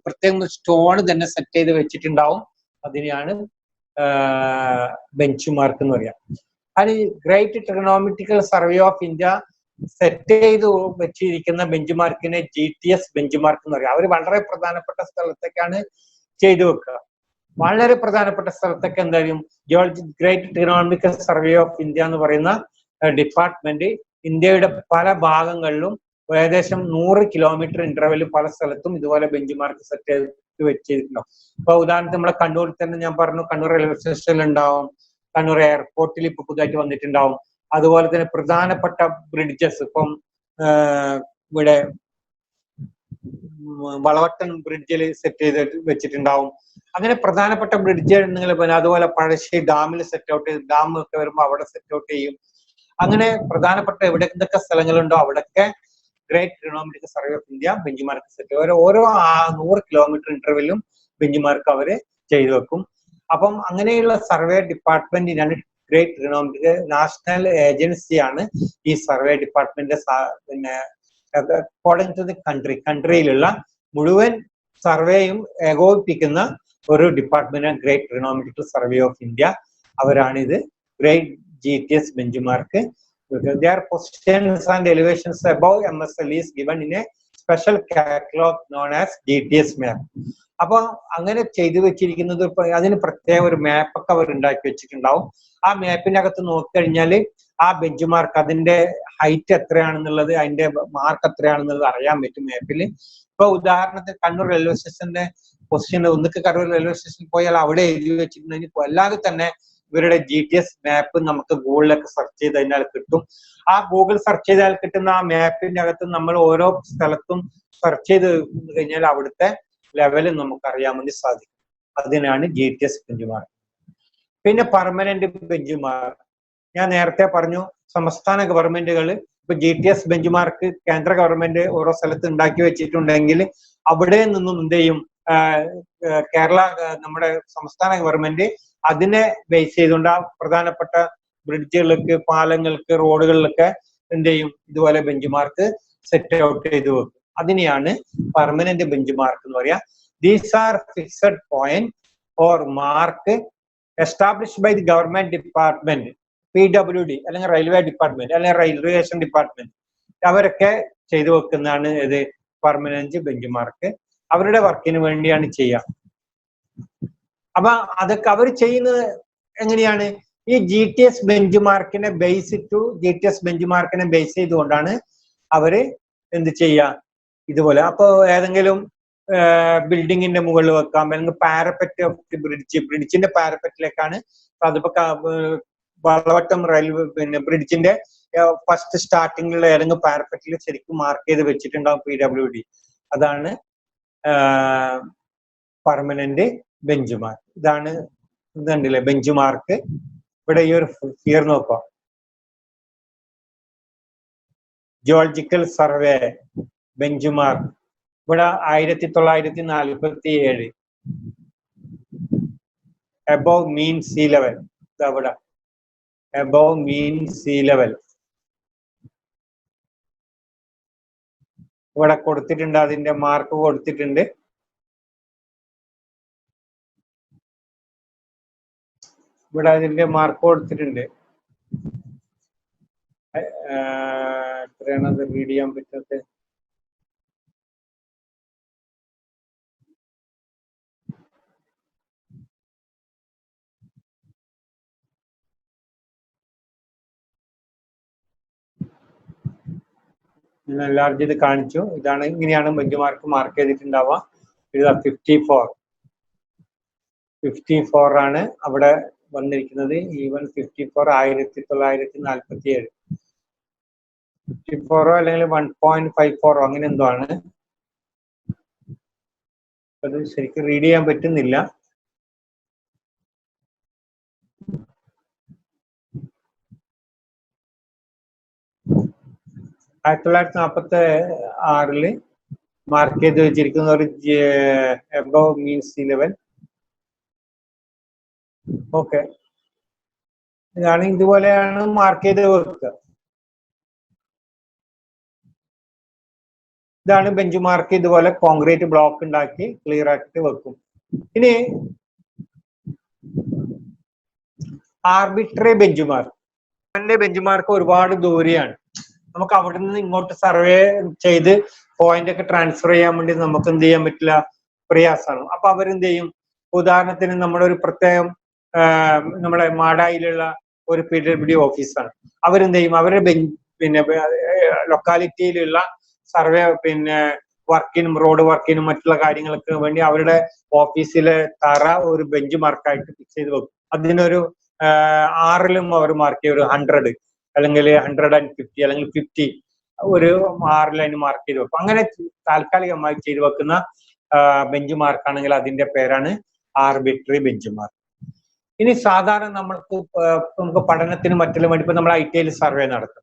[SPEAKER 1] പ്രത്യേകം സ്റ്റോൺ തന്നെ സെറ്റ് ചെയ്ത് വെച്ചിട്ടുണ്ടാവും. അതിനെയാണ് ബെഞ്ച് മാർക്ക് എന്ന് പറയാം. അത് great trigonometrical survey of India set ചെയ്ത് വെച്ചിരിക്കുന്ന ബെഞ്ച് മാർക്കിനെ GTS ബെഞ്ച് മാർക്ക് എന്ന് പറയാം. അവർ വളരെ പ്രധാനപ്പെട്ട സ്ഥലത്തേക്കാണ് ചെയ്തു വെക്കുക. വളരെ പ്രധാനപ്പെട്ട സ്ഥലത്തൊക്കെ എന്തായാലും great trigonometrical survey of India എന്ന് പറയുന്ന ഡിപ്പാർട്ട്മെന്റ് ഇന്ത്യയുടെ പല ഭാഗങ്ങളിലും ഏകദേശം 100 കിലോമീറ്റർ ഇന്റർവെല് പല സ്ഥലത്തും ഇതുപോലെ ബെഞ്ച് മാർക്ക് സെറ്റ് ചെയ്ത് വെച്ചിട്ടുണ്ടാവും. ഇപ്പൊ ഉദാഹരണത്തിന് നമ്മളെ കണ്ണൂരിൽ തന്നെ ഞാൻ പറഞ്ഞു, കണ്ണൂർ റെയിൽവേ സ്റ്റേഷനിൽ ഉണ്ടാവും, കണ്ണൂർ എയർപോർട്ടിൽ ഇപ്പൊ പുതുതായിട്ട് വന്നിട്ടുണ്ടാവും. അതുപോലെ തന്നെ പ്രധാനപ്പെട്ട ബ്രിഡ്ജസ് ഇപ്പം ഇവിടെ വളവട്ടൻ ബ്രിഡ്ജിൽ സെറ്റ് ചെയ്ത് വെച്ചിട്ടുണ്ടാവും. അങ്ങനെ പ്രധാനപ്പെട്ട ബ്രിഡ്ജ് നിങ്ങൾ അതുപോലെ പഴശ്ശി ഡാമിൽ സെറ്റ് ഔട്ട് ചെയ്ത്, ഡാം ഒക്കെ വരുമ്പോൾ അവിടെ സെറ്റ് ഔട്ട് ചെയ്യും. അങ്ങനെ പ്രധാനപ്പെട്ട എവിടെ എന്തൊക്കെ സ്ഥലങ്ങളുണ്ടോ അവിടെയൊക്കെ great trigonometrical survey of India bench mark set ഓരോ 100 കിലോമീറ്റർ ഇന്റർവെല്ലും ബെഞ്ച് മാർക്ക് അവര് ചെയ്തു വെക്കും. അപ്പം അങ്ങനെയുള്ള സർവേ ഡിപ്പാർട്ട്മെന്റിനാണ് ഗ്രേറ്റ് ട്രിഗണോമെട്രിക്കൽ നാഷണൽ ഏജൻസിയാണ് ഈ സർവേ ഡിപ്പാർട്ട്മെന്റ്. പിന്നെ അക്കോർഡിംഗ് ടു ദി കൺട്രിയിലുള്ള മുഴുവൻ സർവേയും ഏകോപിപ്പിക്കുന്ന ഒരു department great trigonometrical survey of India. അവരാണ് ഇത് great GTS bench mark. Their positions and elevations above MSL is given in a special catalog known as GTS map. അപ്പൊ അങ്ങനെ ചെയ്തു വെച്ചിരിക്കുന്നത് അതിന് പ്രത്യേക ഒരു മാപ്പൊക്കെ അവർ ഉണ്ടാക്കി വെച്ചിട്ടുണ്ടാവും. ആ മാപ്പിനകത്ത് നോക്കിക്കഴിഞ്ഞാൽ ആ ബെഞ്ച് മാർക്ക് അതിന്റെ ഹൈറ്റ് എത്രയാണെന്നുള്ളത്, അതിന്റെ മാർക്ക് എത്രയാണെന്നുള്ളത് അറിയാൻ പറ്റും മാപ്പിൽ. ഇപ്പൊ ഉദാഹരണത്തിന് കണ്ണൂർ റെയിൽവേ സ്റ്റേഷന്റെ പൊസിഷൻ ഒന്നിക്ക് കണ്ണൂർ റെയിൽവേ സ്റ്റേഷനിൽ പോയാൽ അവിടെ എഴുതി വെച്ചിട്ടുണ്ടെങ്കിൽ അല്ലാതെ തന്നെ ഇവരുടെ GTS മാപ്പ് നമുക്ക് ഗൂഗിളിലൊക്കെ സെർച്ച് ചെയ്ത് കഴിഞ്ഞാൽ കിട്ടും. ആ ഗൂഗിൾ സെർച്ച് ചെയ്താൽ കിട്ടുന്ന ആ മാപ്പിന്റെ അകത്ത് നമ്മൾ ഓരോ സ്ഥലത്തും സെർച്ച് ചെയ്ത് കഴിഞ്ഞാൽ അവിടുത്തെ ലെവല് നമുക്ക് അറിയാൻ വേണ്ടി സാധിക്കും. അതിനാണ് GTS ബെഞ്ച് മാർക്ക്. പിന്നെ പെർമനന്റ് ബെഞ്ച് മാർക്ക് ഞാൻ നേരത്തെ പറഞ്ഞു, സംസ്ഥാന ഗവൺമെന്റുകൾ ഇപ്പൊ GTS ബെഞ്ച് മാർക്ക് കേന്ദ്ര ഗവൺമെന്റ് ഓരോ സ്ഥലത്ത് ഉണ്ടാക്കി വെച്ചിട്ടുണ്ടെങ്കിൽ അവിടെ നിന്നും എന്ത് ചെയ്യും, കേരള നമ്മുടെ സംസ്ഥാന ഗവൺമെന്റ് അതിനെ ബേസ് ചെയ്തുകൊണ്ട് ആ പ്രധാനപ്പെട്ട ബ്രിഡ്ജുകൾക്ക്, പാലങ്ങൾക്ക്, റോഡുകളിലൊക്കെ എന്ത് ചെയ്യും, ഇതുപോലെ ബെഞ്ച് മാർക്ക് സെറ്റ് ഔട്ട് ചെയ്ത് വെക്കും. അതിനെയാണ് പെർമനന്റ് ബെഞ്ച് മാർക്ക് എന്ന് പറയാ. These are fixed point or mark established by the government department, PWD അല്ലെങ്കിൽ റെയിൽവേ ഡിപ്പാർട്ട്മെന്റ് അല്ലെങ്കിൽ റെയിൽവേഷൻ ഡിപ്പാർട്ട്മെന്റ്, അവരൊക്കെ ചെയ്തു വെക്കുന്നതാണ് ഇത് പെർമനന്റ് ബെഞ്ച് മാർക്ക്. അവരുടെ വർക്കിന് വേണ്ടിയാണ് ചെയ്യുക. അപ്പൊ അതൊക്കെ അവർ ചെയ്യുന്നത് എങ്ങനെയാണ്, ഈ GTS ബെഞ്ച് മാർക്കിനെ ബേസ് ചെയ്തുകൊണ്ടാണ് അവര് എന്ത് ചെയ്യുക, ഇതുപോലെ. അപ്പൊ ഏതെങ്കിലും ബിൽഡിങ്ങിന്റെ മുകളിൽ വെക്കാം, അല്ലെങ്കിൽ പാരപ്പറ്റ് ഓഫ് ദി ബ്രിഡ്ജിന്റെ പാരപ്പറ്റിലേക്കാണ്. അതിപ്പോ വളവട്ടം റെയിൽവേ ബ്രിഡ്ജിന്റെ ഫസ്റ്റ് സ്റ്റാർട്ടിങ്ങിലുള്ള ഏതെങ്കിലും പാരപ്പറ്റിൽ ശരിക്കും മാർക്ക് ചെയ്ത് വെച്ചിട്ടുണ്ടാവും PWD. അതാണ് പെർമനന്റ് ബെഞ്ച് മാർക്ക്. ഇതാണ് ഇതുണ്ടല്ലേ ബെഞ്ച് മാർക്ക്. ഇവിടെ ഈ ഒരു ഫിയർ നോക്കാം, ജിയോളജിക്കൽ സർവേ ബെഞ്ച് മാർക്ക്. ഇവിടെ 1947 above mean sea level. ഇവിടെ above mean sea level ഇവിടെ കൊടുത്തിട്ടുണ്ട്, അതിന്റെ മാർക്ക് കൊടുത്തിട്ടുണ്ട്. ഇവിടെ അതിന്റെ മാർക്ക് കൊടുത്തിട്ടുണ്ട്. എത്രയാണ് അത് റീഡ് ചെയ്യാൻ പറ്റാത്തത്? ഞാൻ എല്ലാവർക്കും ഇത് കാണിച്ചു. ഇതാണ്, ഇങ്ങനെയാണ് ബെഞ്ച് മാർക്ക് ചെയ്തിട്ടുണ്ടാവുക. ഇത് 54 ആണ് അവിടെ വന്നിരിക്കുന്നത്. ഈവൻ 54 1947 54 അല്ലെങ്കിൽ 1.54 അങ്ങനെ എന്തോ ആണ്. അത് ശരിക്കും റീഡ് ചെയ്യാൻ പറ്റുന്നില്ല. ആയിരത്തി 1946 മാർക്ക് ചെയ്ത് വെച്ചിരിക്കുന്ന ഒരു എബോവ് മീൻ സീ ലെവൽ. ഓക്കെ, ഇതാണ്, ഇതുപോലെയാണ് മാർക്ക് ചെയ്ത് വെക്കുക. ഇതാണ് ബെഞ്ച് മാർക്ക്. ഇതുപോലെ കോൺക്രീറ്റ് ബ്ലോക്ക് ഉണ്ടാക്കി ക്ലിയർ ആക്കിയിട്ട് വെക്കും. ഇനി arbitrary bench mark. Bench mark ഒരുപാട് ദൂരെയാണ്. നമുക്ക് അവിടെ നിന്ന് ഇങ്ങോട്ട് സർവേ ചെയ്ത് പോയിന്റ് ഒക്കെ ട്രാൻസ്ഫർ ചെയ്യാൻ വേണ്ടി നമുക്ക് എന്ത് ചെയ്യാൻ പറ്റില്ല, പ്രയാസമാണ്. അപ്പൊ അവരെന്ത് ചെയ്യും, ഉദാഹരണത്തിന് നമ്മുടെ ഒരു പ്രത്യേകം നമ്മുടെ മാടായിലുള്ള ഒരു PWD ഓഫീസാണ്. അവരെന്ത് ചെയ്യും, അവരുടെ പിന്നെ ലൊക്കാലിറ്റിയിലുള്ള സർവേ വർക്കിനും റോഡ് വർക്കിനും മറ്റുള്ള കാര്യങ്ങൾക്ക് വേണ്ടി അവരുടെ ഓഫീസിലെ തറ ഒരു ബെഞ്ച് മാർക്കായിട്ട് ഫിക്സ് ചെയ്ത് വെക്കും. അതിനൊരു 6ലും അവർ മാർക്ക് ചെയ്യും, ഒരു 100 അല്ലെങ്കിൽ 150 അല്ലെങ്കിൽ 50 ഒരു 6 ലൈൻ മാർക്ക് ചെയ്ത് വെക്കും. അങ്ങനെ താൽക്കാലികമായി ചെയ്തു വെക്കുന്ന ബെഞ്ച് മാർക്കാണെങ്കിൽ അതിന്റെ പേരാണ് ആർബിട്രറി ബെഞ്ച് മാർക്ക്. ഇനി സാധാരണ നമുക്ക് പഠനത്തിന് മറ്റുള്ള വേണ്ടി ഇപ്പൊ നമ്മൾ ITIൽ സർവേ നടത്തും,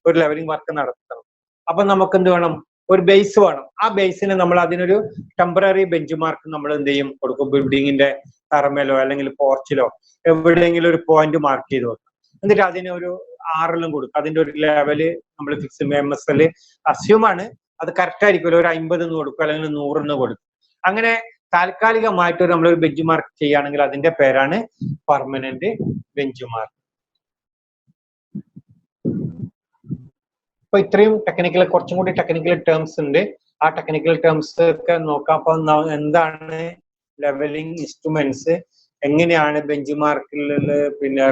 [SPEAKER 1] ഒരു ലെവലിംഗ് വർക്ക് നടത്തണം. അപ്പൊ നമുക്ക് എന്ത് വേണം, ഒരു ബേസ് വേണം. ആ ബേസിന് നമ്മൾ അതിനൊരു ടെമ്പററി ബെഞ്ച് മാർക്ക് നമ്മൾ എന്ത് ചെയ്യും, കൊടുക്കും. ബിൽഡിങ്ങിന്റെ തറമേലോ അല്ലെങ്കിൽ പോർച്ചിലോ എവിടെയെങ്കിലും ഒരു പോയിന്റ് മാർക്ക് ചെയ്ത് വെക്കും. എന്നിട്ട് അതിനൊരു 6ലും കൊടുക്കും. അതിന്റെ ഒരു ലെവല് നമ്മൾ ഫിക്സ് MSL അസ്യൂമാണ്. അത് കറക്റ്റ് ആയിരിക്കുമല്ലോ, ഒരു 50 കൊടുക്കും അല്ലെങ്കിൽ 100 കൊടുക്കും. അങ്ങനെ താൽക്കാലികമായിട്ട് നമ്മളൊരു ബെഞ്ച് മാർക്ക് ചെയ്യുകയാണെങ്കിൽ അതിന്റെ പേരാണ് പെർമനന്റ് ബെഞ്ച് മാർക്ക്. അപ്പൊ ഇത്രയും കുറച്ചും കൂടി ടെക്നിക്കൽ ടേംസ് ഉണ്ട്. ആ ടെക്നിക്കൽ ടേംസ് ഒക്കെ നോക്കാം. അപ്പൊ എന്താണ് ലെവലിംഗ് ഇൻസ്ട്രുമെന്റ്സ്, എങ്ങനെയാണ് ബെഞ്ച് മാർക്കിൽ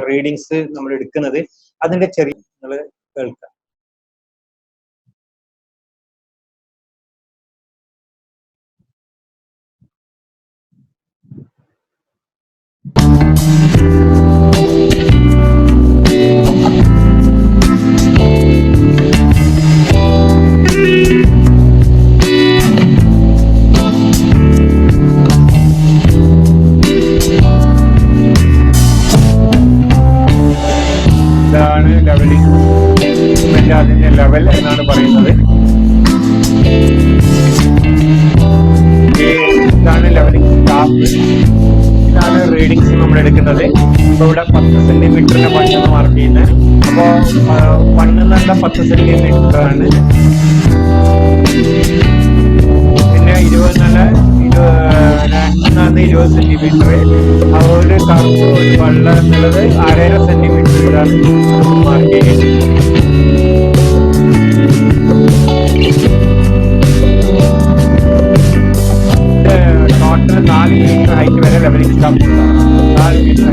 [SPEAKER 1] റീഡിങ്സ് നമ്മൾ എടുക്കുന്നത്, അതിന്റെ ചെറിയ നിങ്ങൾ കേൾക്കാം. ഇതാണ് ലെവലിംഗ് ഇൻസ്ട്രുമെന്റ്, അതിന്റെ ലെവൽ എന്നാണ് പറയുന്നത്. ഇതാണ് ലെവലിംഗ് സ്റ്റാഫ്, ഇതാണ് റീഡിങ്സ് നമ്മൾ എടുക്കുന്നത്. ഇപ്പൊ ഇവിടെ 10 സെന്റിമീറ്ററിന്റെ മണ്ണെന്ന് മാർക്ക് ചെയ്യുന്നത്. അപ്പോ 1 എന്നല്ല 10 സെന്റിമീറ്റർ ആണ്. പിന്നെ 20 സെന്റിമീറ്റർ. ഒരു കറുപ്പ് ഒരു വെള്ള എന്നുള്ളത് 1.5 സെന്റിമീറ്ററിലാണ് മാർക്ക് ചെയ്യുന്നത്. ടോട്ടൽ 4 മീറ്റർ ഹൈറ്റ് വരെ ലെവലിംഗ് സ്റ്റാഫ് ഉണ്ടാകും. 4 മീറ്റർ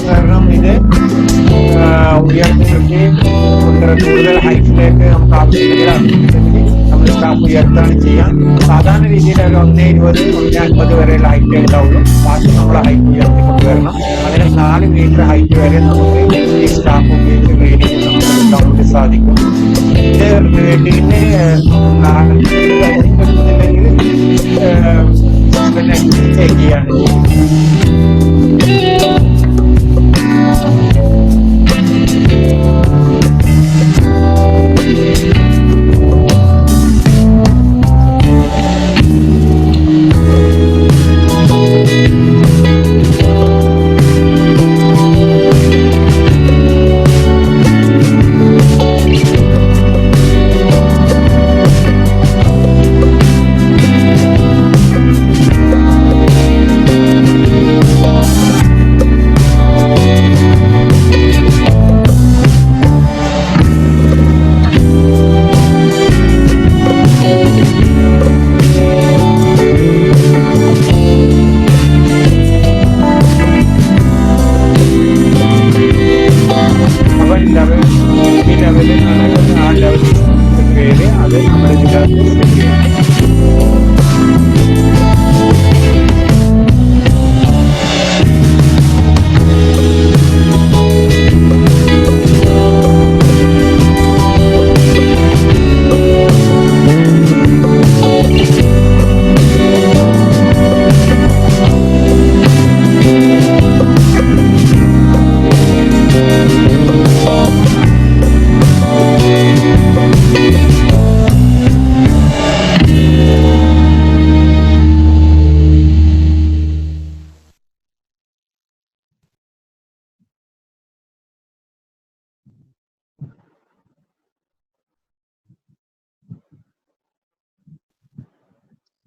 [SPEAKER 1] കാരണം ഇത് ഉയർത്തി കൂടുതൽ ഹൈറ്റിലേക്ക് നമുക്ക് ആവശ്യമില്ല. നമ്മൾ സ്റ്റാഫ് ഉയർത്താണ് ചെയ്യാം. സാധാരണ രീതിയിൽ ഒരു 1.20, 1.50 വരെയുള്ള ഹൈറ്റ് ഉണ്ടാവുള്ളൂ. ബാക്കി നമ്മൾ ഹൈറ്റ് ഉയർത്തിക്കൊണ്ടുവരണം. അങ്ങനെ 4 മീറ്റർ ഹൈറ്റ് വരെ നമുക്ക് ഈ സ്റ്റാഫ് ഉപയോഗിച്ച് റീഡിങ് നമുക്ക് എടുക്കാൻ വേണ്ടി സാധിക്കും. ഇത് റീഡിങ്ങിന് പറ്റുന്നില്ലെങ്കിൽ ചെക്ക് ചെയ്യാണ്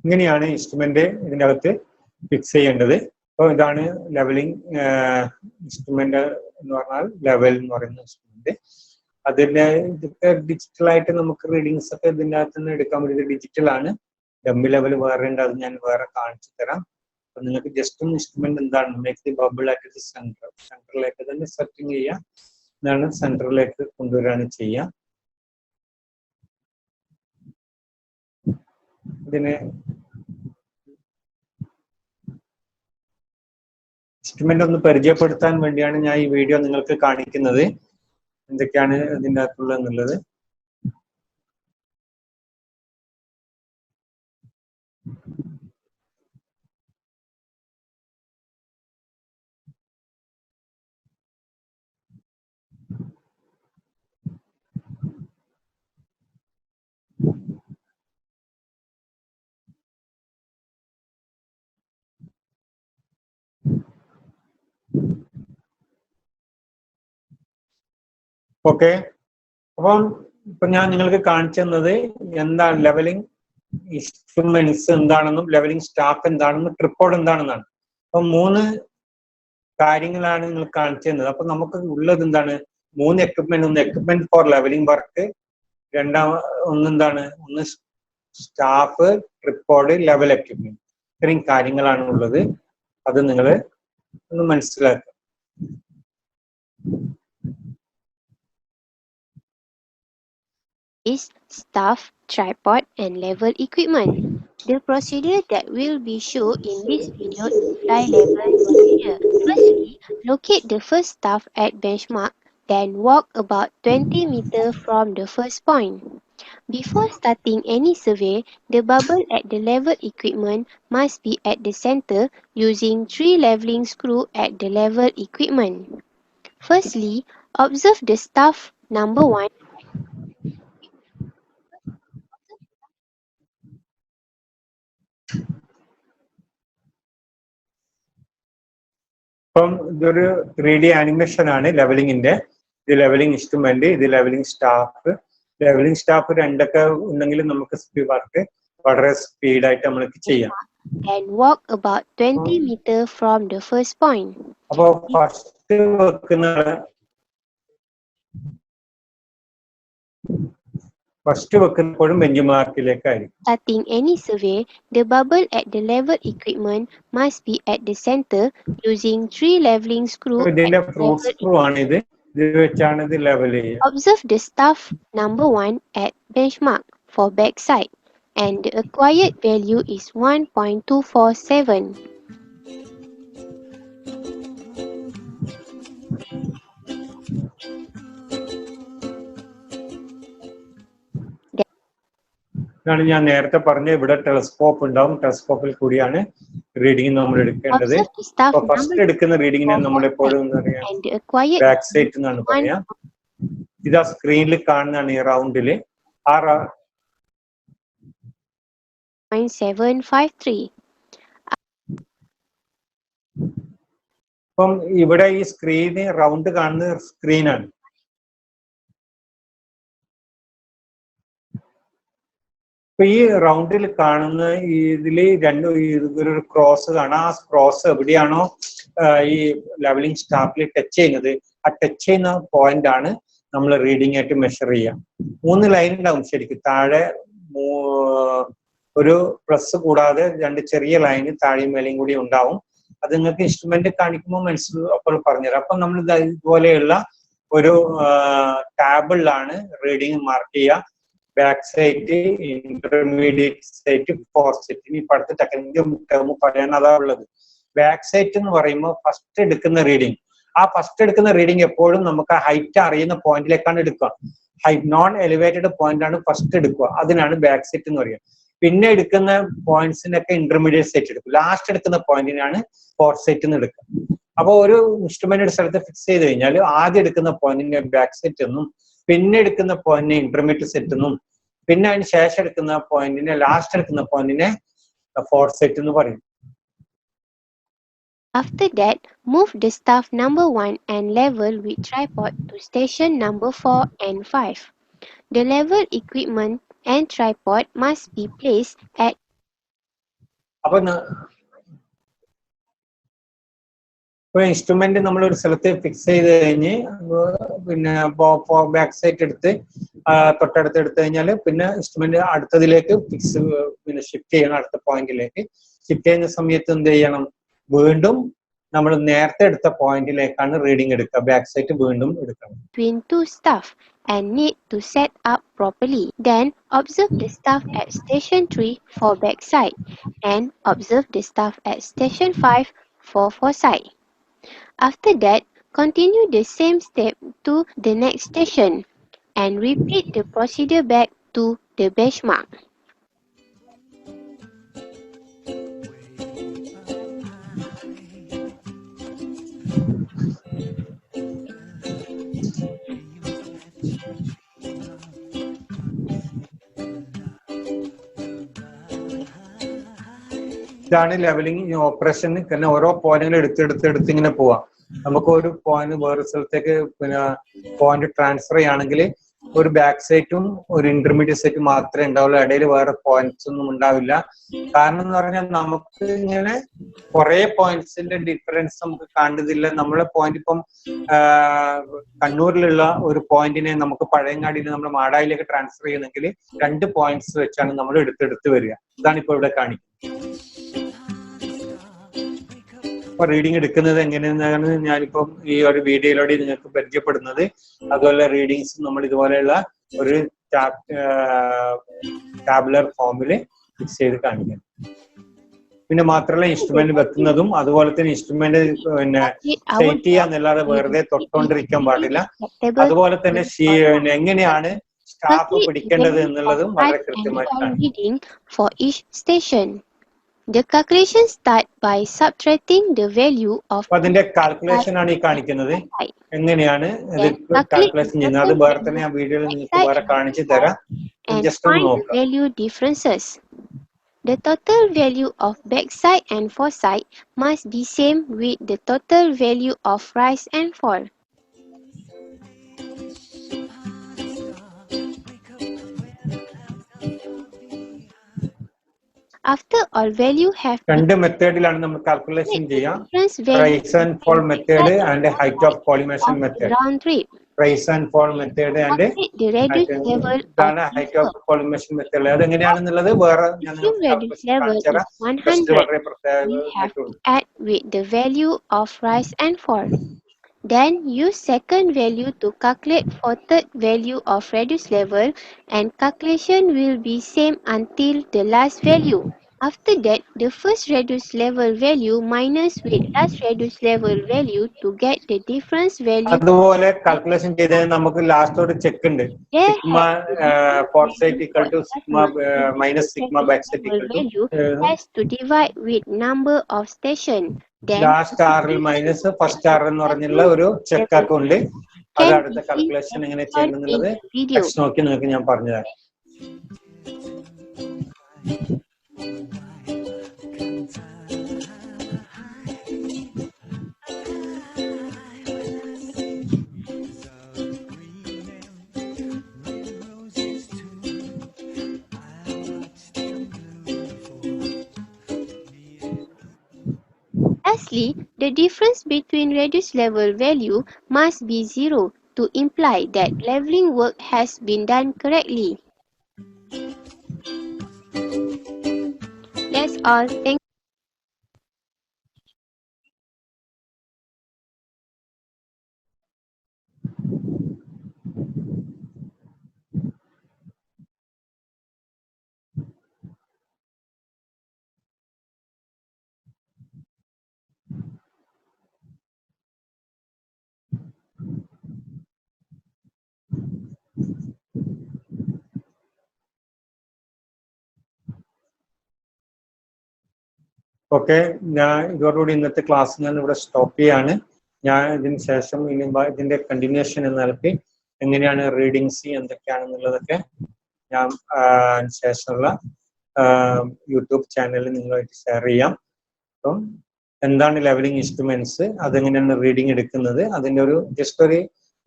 [SPEAKER 1] ഇങ്ങനെയാണ് ഇൻസ്ട്രുമെന്റ് ഇതിൻ്റെ അകത്ത് ഫിക്സ് ചെയ്യേണ്ടത്. അപ്പോൾ ഇതാണ് ലെവലിംഗ് ഇൻസ്ട്രുമെന്റ് എന്ന് പറഞ്ഞാൽ ലെവൽ എന്ന് പറയുന്ന ഇൻസ്ട്രുമെന്റ്. അതിന്റെ ഇതൊക്കെ ഡിജിറ്റലായിട്ട് നമുക്ക് റീഡിങ്സ് ഒക്കെ ഇതിൻ്റെ അകത്ത് നിന്ന് എടുക്കാൻ വേണ്ടി ഡിജിറ്റൽ ആണ്. ഡമ്മി ലെവൽ വേറെ ഉണ്ട്, അത് ഞാൻ വേറെ കാണിച്ചു തരാം. അപ്പൊ നിങ്ങൾക്ക് ജസ്റ്റ് ഇൻസ്ട്രുമെന്റ് എന്താണ് make the bubble at the centre, സെന്ററിലേക്ക് തന്നെ സെറ്റിംഗ് ചെയ്യാം. ഇതാണ് സെന്ററിലേക്ക് കൊണ്ടുവരാണ് ചെയ്യാം. ഇതിനെ ഇൻസ്ട്രുമെന്റ് ഒന്ന് പരിചയപ്പെടുത്താൻ വേണ്ടിയാണ് ഞാൻ ഈ വീഡിയോ നിങ്ങൾക്ക് കാണിക്കുന്നത്, എന്തൊക്കെയാണ് ഇതിൻ്റെ അകത്തുള്ളത് എന്നുള്ളത്. ഓക്കെ, അപ്പം ഇപ്പൊ ഞാൻ നിങ്ങൾക്ക് കാണിച്ചു തന്നത് എന്താണ് ലെവലിംഗ് ഇൻസ്ട്രുമെന്റ്സ് എന്താണെന്നും ലെവലിംഗ് സ്റ്റാഫ് എന്താണെന്നും ട്രിപ്പോഡ് എന്താണെന്നാണ്. അപ്പൊ 3 കാര്യങ്ങളാണ് നിങ്ങൾ കാണിച്ചു തന്നത്. അപ്പൊ നമുക്ക് ഉള്ളത് എന്താണ്? 3 എക്യുപ്മെന്റ്. ഒന്ന് എക്യുപ്മെന്റ് ഫോർ ലെവലിംഗ് വർക്ക്, ഒന്ന് സ്റ്റാഫ്, ട്രിപ്പോഡ്, ലെവൽ എക്യുപ്മെന്റ്. ഇത്രയും കാര്യങ്ങളാണ് ഉള്ളത്. അത് നിങ്ങൾ ഒന്ന് മനസ്സിലാക്കുക.
[SPEAKER 2] Is staff, tripod and level equipment. The procedure that will be shown in this video is fly level procedure. Firstly, locate the first staff at benchmark, then walk about 20 meters from the first point. Before starting any survey, the bubble at the level equipment must be at the center using 3 leveling screws at the level equipment. Firstly, observe the staff number 1.
[SPEAKER 1] ഇപ്പം ഇതൊരു 3D ആനിമേഷൻ ആണ് ലെവലിംഗിന്റെ. ഇത് ലെവലിംഗ് ഇൻസ്ട്രുമെന്റ്, ഇത് ലെവലിംഗ് സ്റ്റാഫ്. ലെവലിംഗ് സ്റ്റാഫ് രണ്ടൊക്കെ ഉണ്ടെങ്കിൽ നമുക്ക് വർക്ക് വളരെ സ്പീഡായിട്ട് നമ്മൾക്ക് ചെയ്യാം.
[SPEAKER 2] And walk about 20 meters from the first point.
[SPEAKER 1] അപ്പോൾ ഫസ്റ്റ് വെക്കുന്നപ്പോഴും ബെഞ്ച് മാർക്കിലേക്കായിരിക്കും.
[SPEAKER 2] Starting any survey, the bubble at the level equipment must be at the center using 3 leveling screws.
[SPEAKER 1] ഇതിന്റെ ഫ്രൂട്ട് സ്ക്രൂ ആണ് ഇത്. ഇത് വെച്ചാണ് ഇത് ലെവൽ ചെയ്യുക.
[SPEAKER 2] Observe the staff number 1 at benchmark for back side. and the acquired value is 1.247.
[SPEAKER 1] ഇതാണ് ഞാൻ നേരത്തെ പറഞ്ഞ ഇവിടെ ടെലസ്കോപ്പ് ഉണ്ടാവും. ടെലസ്കോപ്പിൽ കൂടിയാണ് റീഡിംഗ് നമ്മൾ എടുക്കേണ്ടത്.
[SPEAKER 2] Observe the staff
[SPEAKER 1] അപ്പൊ ഫസ്റ്റ്
[SPEAKER 2] number
[SPEAKER 1] എടുക്കുന്ന റീഡിങ്ങിനെ നമ്മൾ എപ്പോഴും എന്താ പറയാ
[SPEAKER 2] and the acquired
[SPEAKER 1] back site എന്നാണ് പറയാ. ഇതാ സ്ക്രീനിൽ കാണുന്നതാണ് ഈ റൗണ്ടില്. ആ
[SPEAKER 2] 0.753.
[SPEAKER 1] അപ്പം ഇവിടെ ഈ സ്ക്രീന് റൗണ്ട് കാണുന്ന സ്ക്രീനാണ്. ഇപ്പൊ ഈ റൗണ്ടിൽ കാണുന്ന ഇതില് ഒരു ക്രോസ് കാണാം. ആ ക്രോസ് എവിടെയാണോ ഈ ലെവലിംഗ് സ്റ്റാഫിൽ ടച്ച് ചെയ്യുന്നത്, ആ ടച്ച് ചെയ്യുന്ന പോയിന്റ് ആണ് നമ്മൾ റീഡിംഗ് ആയിട്ട് മെഷർ ചെയ്യാം. 3 ലൈൻ ഉണ്ടാവും ശരിക്കും. താഴെ ഒരു പ്ലസ് കൂടാതെ 2 ചെറിയ ലൈന് താഴെയും മേലെയും കൂടി ഉണ്ടാവും. അത് നിങ്ങൾക്ക് ഇൻസ്ട്രുമെന്റ് കാണിക്കുമ്പോൾ അപ്പോൾ പറഞ്ഞുതരാം. അപ്പൊ നമ്മൾ ഇതുപോലെയുള്ള ഒരു ടാബിളിലാണ് റീഡിംഗ് മാർക്ക് ചെയ്യുക. Back sight, intermediate sight, fore sight. ഇനി ഇപ്പൊ അടുത്ത ടെക്നിക്കൽ ടേം പറയാൻ അതാ ഉള്ളത്. ബാക്ക് സൈറ്റ് എന്ന് പറയുമ്പോൾ ഫസ്റ്റ് എടുക്കുന്ന റീഡിംഗ്. ആ ഫസ്റ്റ് എടുക്കുന്ന റീഡിംഗ് എപ്പോഴും നമുക്ക് ആ ഹൈറ്റ് അറിയുന്ന പോയിന്റിലേക്കാണ് എടുക്കുക. ഹൈറ്റ് നോൺ എലിവേറ്റഡ് പോയിന്റ് ആണ് ഫസ്റ്റ് എടുക്കുക. അതിനാണ് ബാക്ക് സൈറ്റ് എന്ന് പറയുക. പിന്നെ എടുക്കുന്ന പോയിന്റ്സിനൊക്കെ ഇന്റർമീഡിയറ്റ് സൈറ്റ് എടുക്കും. ലാസ്റ്റ് എടുക്കുന്ന പോയിന്റിനാണ് ഫോർത്ത് സൈറ്റ് എന്ന് എടുക്കുക. അപ്പോൾ ഒരു ഇൻസ്ട്രുമെന്റ് സ്ഥലത്ത് ഫിക്സ് ചെയ്ത് കഴിഞ്ഞാൽ ആദ്യം എടുക്കുന്ന പോയിന്റിനെ ബാക്ക് സെറ്റ് എന്നും, പിന്നെ എടുക്കുന്ന പോയിന്റിനെ ഇന്റർമീഡിയറ്റ് സെറ്റ് എന്നും, പിന്നെ അതിന് ശേഷം എടുക്കുന്ന പോയിന്റിനെ, ലാസ്റ്റ് എടുക്കുന്ന പോയിന്റിനെ ഫോർത്ത് സെറ്റ് എന്ന് പറയും.
[SPEAKER 2] After that, move the staff number 1 and level with tripod to station number 4 and 5. The level equipment and tripod must be placed at
[SPEAKER 1] അപ്പൊ ഇൻസ്ട്രുമെന്റ് നമ്മൾ ഒരു സ്ഥലത്ത് ഫിക്സ് ചെയ്ത് കഴിഞ്ഞ് പിന്നെ ബാക്ക് സൈറ്റ് എടുത്ത് തൊട്ടടുത്ത് എടുത്തു കഴിഞ്ഞാൽ പിന്നെ ഇൻസ്ട്രുമെന്റ് അടുത്തതിലേക്ക് പിന്നെ ഷിഫ്റ്റ് ചെയ്യണം. അടുത്ത പോയിന്റിലേക്ക് ഷിഫ്റ്റ് ചെയ്യുന്ന സമയത്ത് എന്ത് ചെയ്യണം? വീണ്ടും നമ്മൾ നേരത്തെ എടുത്ത പോയിന്റിലേക്കാണ് റീഡിംഗ് എടുക്കുക. ബാക്ക് സൈറ്റ് വീണ്ടും എടുക്കണം.
[SPEAKER 2] between 2 staff and need to set up properly. Then observe the staff at station 3 for backside and observe the staff at station 5 for foresight. After that, continue the same step to the next station and repeat the procedure back to the benchmark.
[SPEAKER 1] ഇതാണ് ലെവലിംഗ് ഓപ്പറേഷൻ. പിന്നെ ഓരോ പോയിന്റുകൾ എടുത്ത് ഇങ്ങനെ പോവാം. നമുക്ക് ഒരു പോയിന്റ് വേറെ സ്ഥലത്തേക്ക് പിന്നെ പോയിന്റ് ട്രാൻസ്ഫർ ചെയ്യുകയാണെങ്കിൽ ഒരു ബാക്ക് സൈറ്റും ഒരു ഇന്റർമീഡിയറ്റ് സൈറ്റും മാത്രമേ ഉണ്ടാവുള്ളൂ. ഇടയിൽ വേറെ പോയിന്റ്സ് ഒന്നും ഉണ്ടാവില്ല. കാരണം എന്ന് പറഞ്ഞാൽ നമുക്ക് ഇങ്ങനെ കുറെ പോയിന്റ്സിന്റെ ഡിഫറൻസ് നമുക്ക് കണ്ടതില്ല. നമ്മളെ പോയിന്റ് ഇപ്പം കണ്ണൂരിലുള്ള ഒരു പോയിന്റിനെ നമുക്ക് പഴയങ്ങാടിയിൽ നമ്മൾ മാടായിലേക്ക് ട്രാൻസ്ഫർ ചെയ്യുന്നെങ്കിൽ 2 പോയിന്റ്സ് വെച്ചാണ് നമ്മൾ എടുത്തെടുത്ത് വരിക. ഇതാണ് ഇപ്പൊ ഇവിടെ കാണിക്കുന്നത്. അപ്പൊ റീഡിംഗ് എടുക്കുന്നത് എങ്ങനെയെന്നാണ് ഞാനിപ്പം ഈ ഒരു വീഡിയോയിലൂടെ നിങ്ങൾക്ക് പരിചയപ്പെടുന്നത്. അതുപോലെ റീഡിങ്സ് നമ്മൾ ഇതുപോലെയുള്ള ഒരു ടാബുലർ ഫോമിൽ ഫിക്സ് ചെയ്ത് കാണിക്കണം. പിന്നെ മാത്രമല്ല ഇൻസ്ട്രുമെന്റ് വെക്കുന്നതും അതുപോലെ തന്നെ ഇൻസ്ട്രുമെന്റ് പിന്നെ സെറ്റ് ചെയ്യാന്നല്ലാതെ വെറുതെ തൊട്ടോണ്ടിരിക്കാൻ പാടില്ല. അതുപോലെ തന്നെ എങ്ങനെയാണ് സ്റ്റാഫ് പിടിക്കേണ്ടത് എന്നുള്ളതും വളരെ കൃത്യമായി കാണിക്കും.
[SPEAKER 2] For each station. The calculation start by subtracting the value of
[SPEAKER 1] അതിന്റെ കാൽക്കുലേഷൻ ആണ് ഈ കാണിക്കുന്നത്. എങ്ങനെയാണ് ഇത് കാൽക്കുലേഷൻ ചെയ്യുന്നത് അത് വേറെ തന്നെ ഞാൻ വീഡിയോയിൽ നിങ്ങൾക്ക് വേറെ കാണിച്ചു തരാം. ജസ്റ്റ് ഒന്ന് നോക്കാം.
[SPEAKER 2] Value differences. The total value of backside and foresight must be same with the total value of rise and fall. After all value have
[SPEAKER 1] 2 മെത്തേഡിലാണ് നമ്മൾ കാൽക്കുലേഷൻ ചെയ്യാം. Rise and fall method and height of collimation method. Rise and fall method and height of collimation method. അതെങ്ങനെയാണെന്നുള്ളത് വേറെ ഞാൻ
[SPEAKER 2] with the value of rise and fall. Then use second value to calculate for third value of reduce level, and calculation will be same until the last value. After that, the first reduce level value minus with last reduce level value to get the difference value.
[SPEAKER 1] അതുപോലെ കാൽക്കുലേഷൻ ചെയ്തതിന് നമുക്ക് ലാസ്റ്റ് ഒരു ചെക്ക് ഉണ്ട്.
[SPEAKER 2] There
[SPEAKER 1] sigma
[SPEAKER 2] has the difference
[SPEAKER 1] foresight
[SPEAKER 2] value
[SPEAKER 1] equal
[SPEAKER 2] for
[SPEAKER 1] to
[SPEAKER 2] last
[SPEAKER 1] sigma
[SPEAKER 2] minus
[SPEAKER 1] minus sigma
[SPEAKER 2] reduce
[SPEAKER 1] backsight
[SPEAKER 2] level
[SPEAKER 1] equal to
[SPEAKER 2] value has to divide with number of station. Then
[SPEAKER 1] last ആറിൽ മൈനസ് ഫസ്റ്റ് ആർ എന്ന് പറഞ്ഞുള്ള ഒരു ചെക്ക് ആക്കുണ്ട്. അത് അടുത്ത കാൽക്കുലേഷൻ എങ്ങനെ ചെയ്യണം എന്നുള്ളത് ടെക്സ്റ്റ് നോക്കി നിങ്ങൾക്ക് ഞാൻ പറഞ്ഞുതരാം.
[SPEAKER 2] Lastly, the difference between reduced level value must be 0 to imply that leveling work has been done correctly. That's all. Thank
[SPEAKER 1] okay, ഞാൻ ഇതോടുകൂടി ഇന്നത്തെ ക്ലാസ് ഞാൻ ഇവിടെ സ്റ്റോപ്പ് ചെയ്യാണ്. ഞാൻ ഇതിന് ശേഷം ഇതിന്റെ കണ്ടിന്യൂഷൻ എന്ന നിലയ്ക്ക് എങ്ങനെയാണ് റീഡിങ് സി എന്തൊക്കെയാണെന്നുള്ളതൊക്കെ ഞാൻ ശേഷമുള്ള യൂട്യൂബ് ചാനലിൽ നിങ്ങളുമായിട്ട് ഷെയർ ചെയ്യാം. അപ്പം എന്താണ് ലെവലിംഗ് ഇൻസ്ട്രുമെന്റ്സ്, അതെങ്ങനെയാണ് റീഡിങ് എടുക്കുന്നത്, അതിന്റെ ഒരു ജസ്റ്റ് ഒരു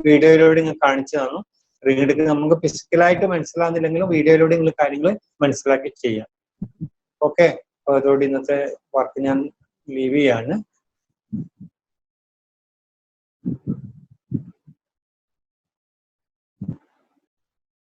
[SPEAKER 1] വീഡിയോയിലൂടെ ഞാൻ കാണിച്ചു തന്നു. റീഡിങ് എടുക്കുന്നത് നമുക്ക് ഫിസിക്കലായിട്ട് മനസ്സിലാകുന്നില്ലെങ്കിലും വീഡിയോയിലൂടെ നിങ്ങൾ കാര്യങ്ങൾ മനസ്സിലാക്കി ചെയ്യാം. ഓക്കെ, അതോടെ ഇന്നത്തെ വർക്ക് ഞാൻ ലീവ് ചെയ്യാണ്.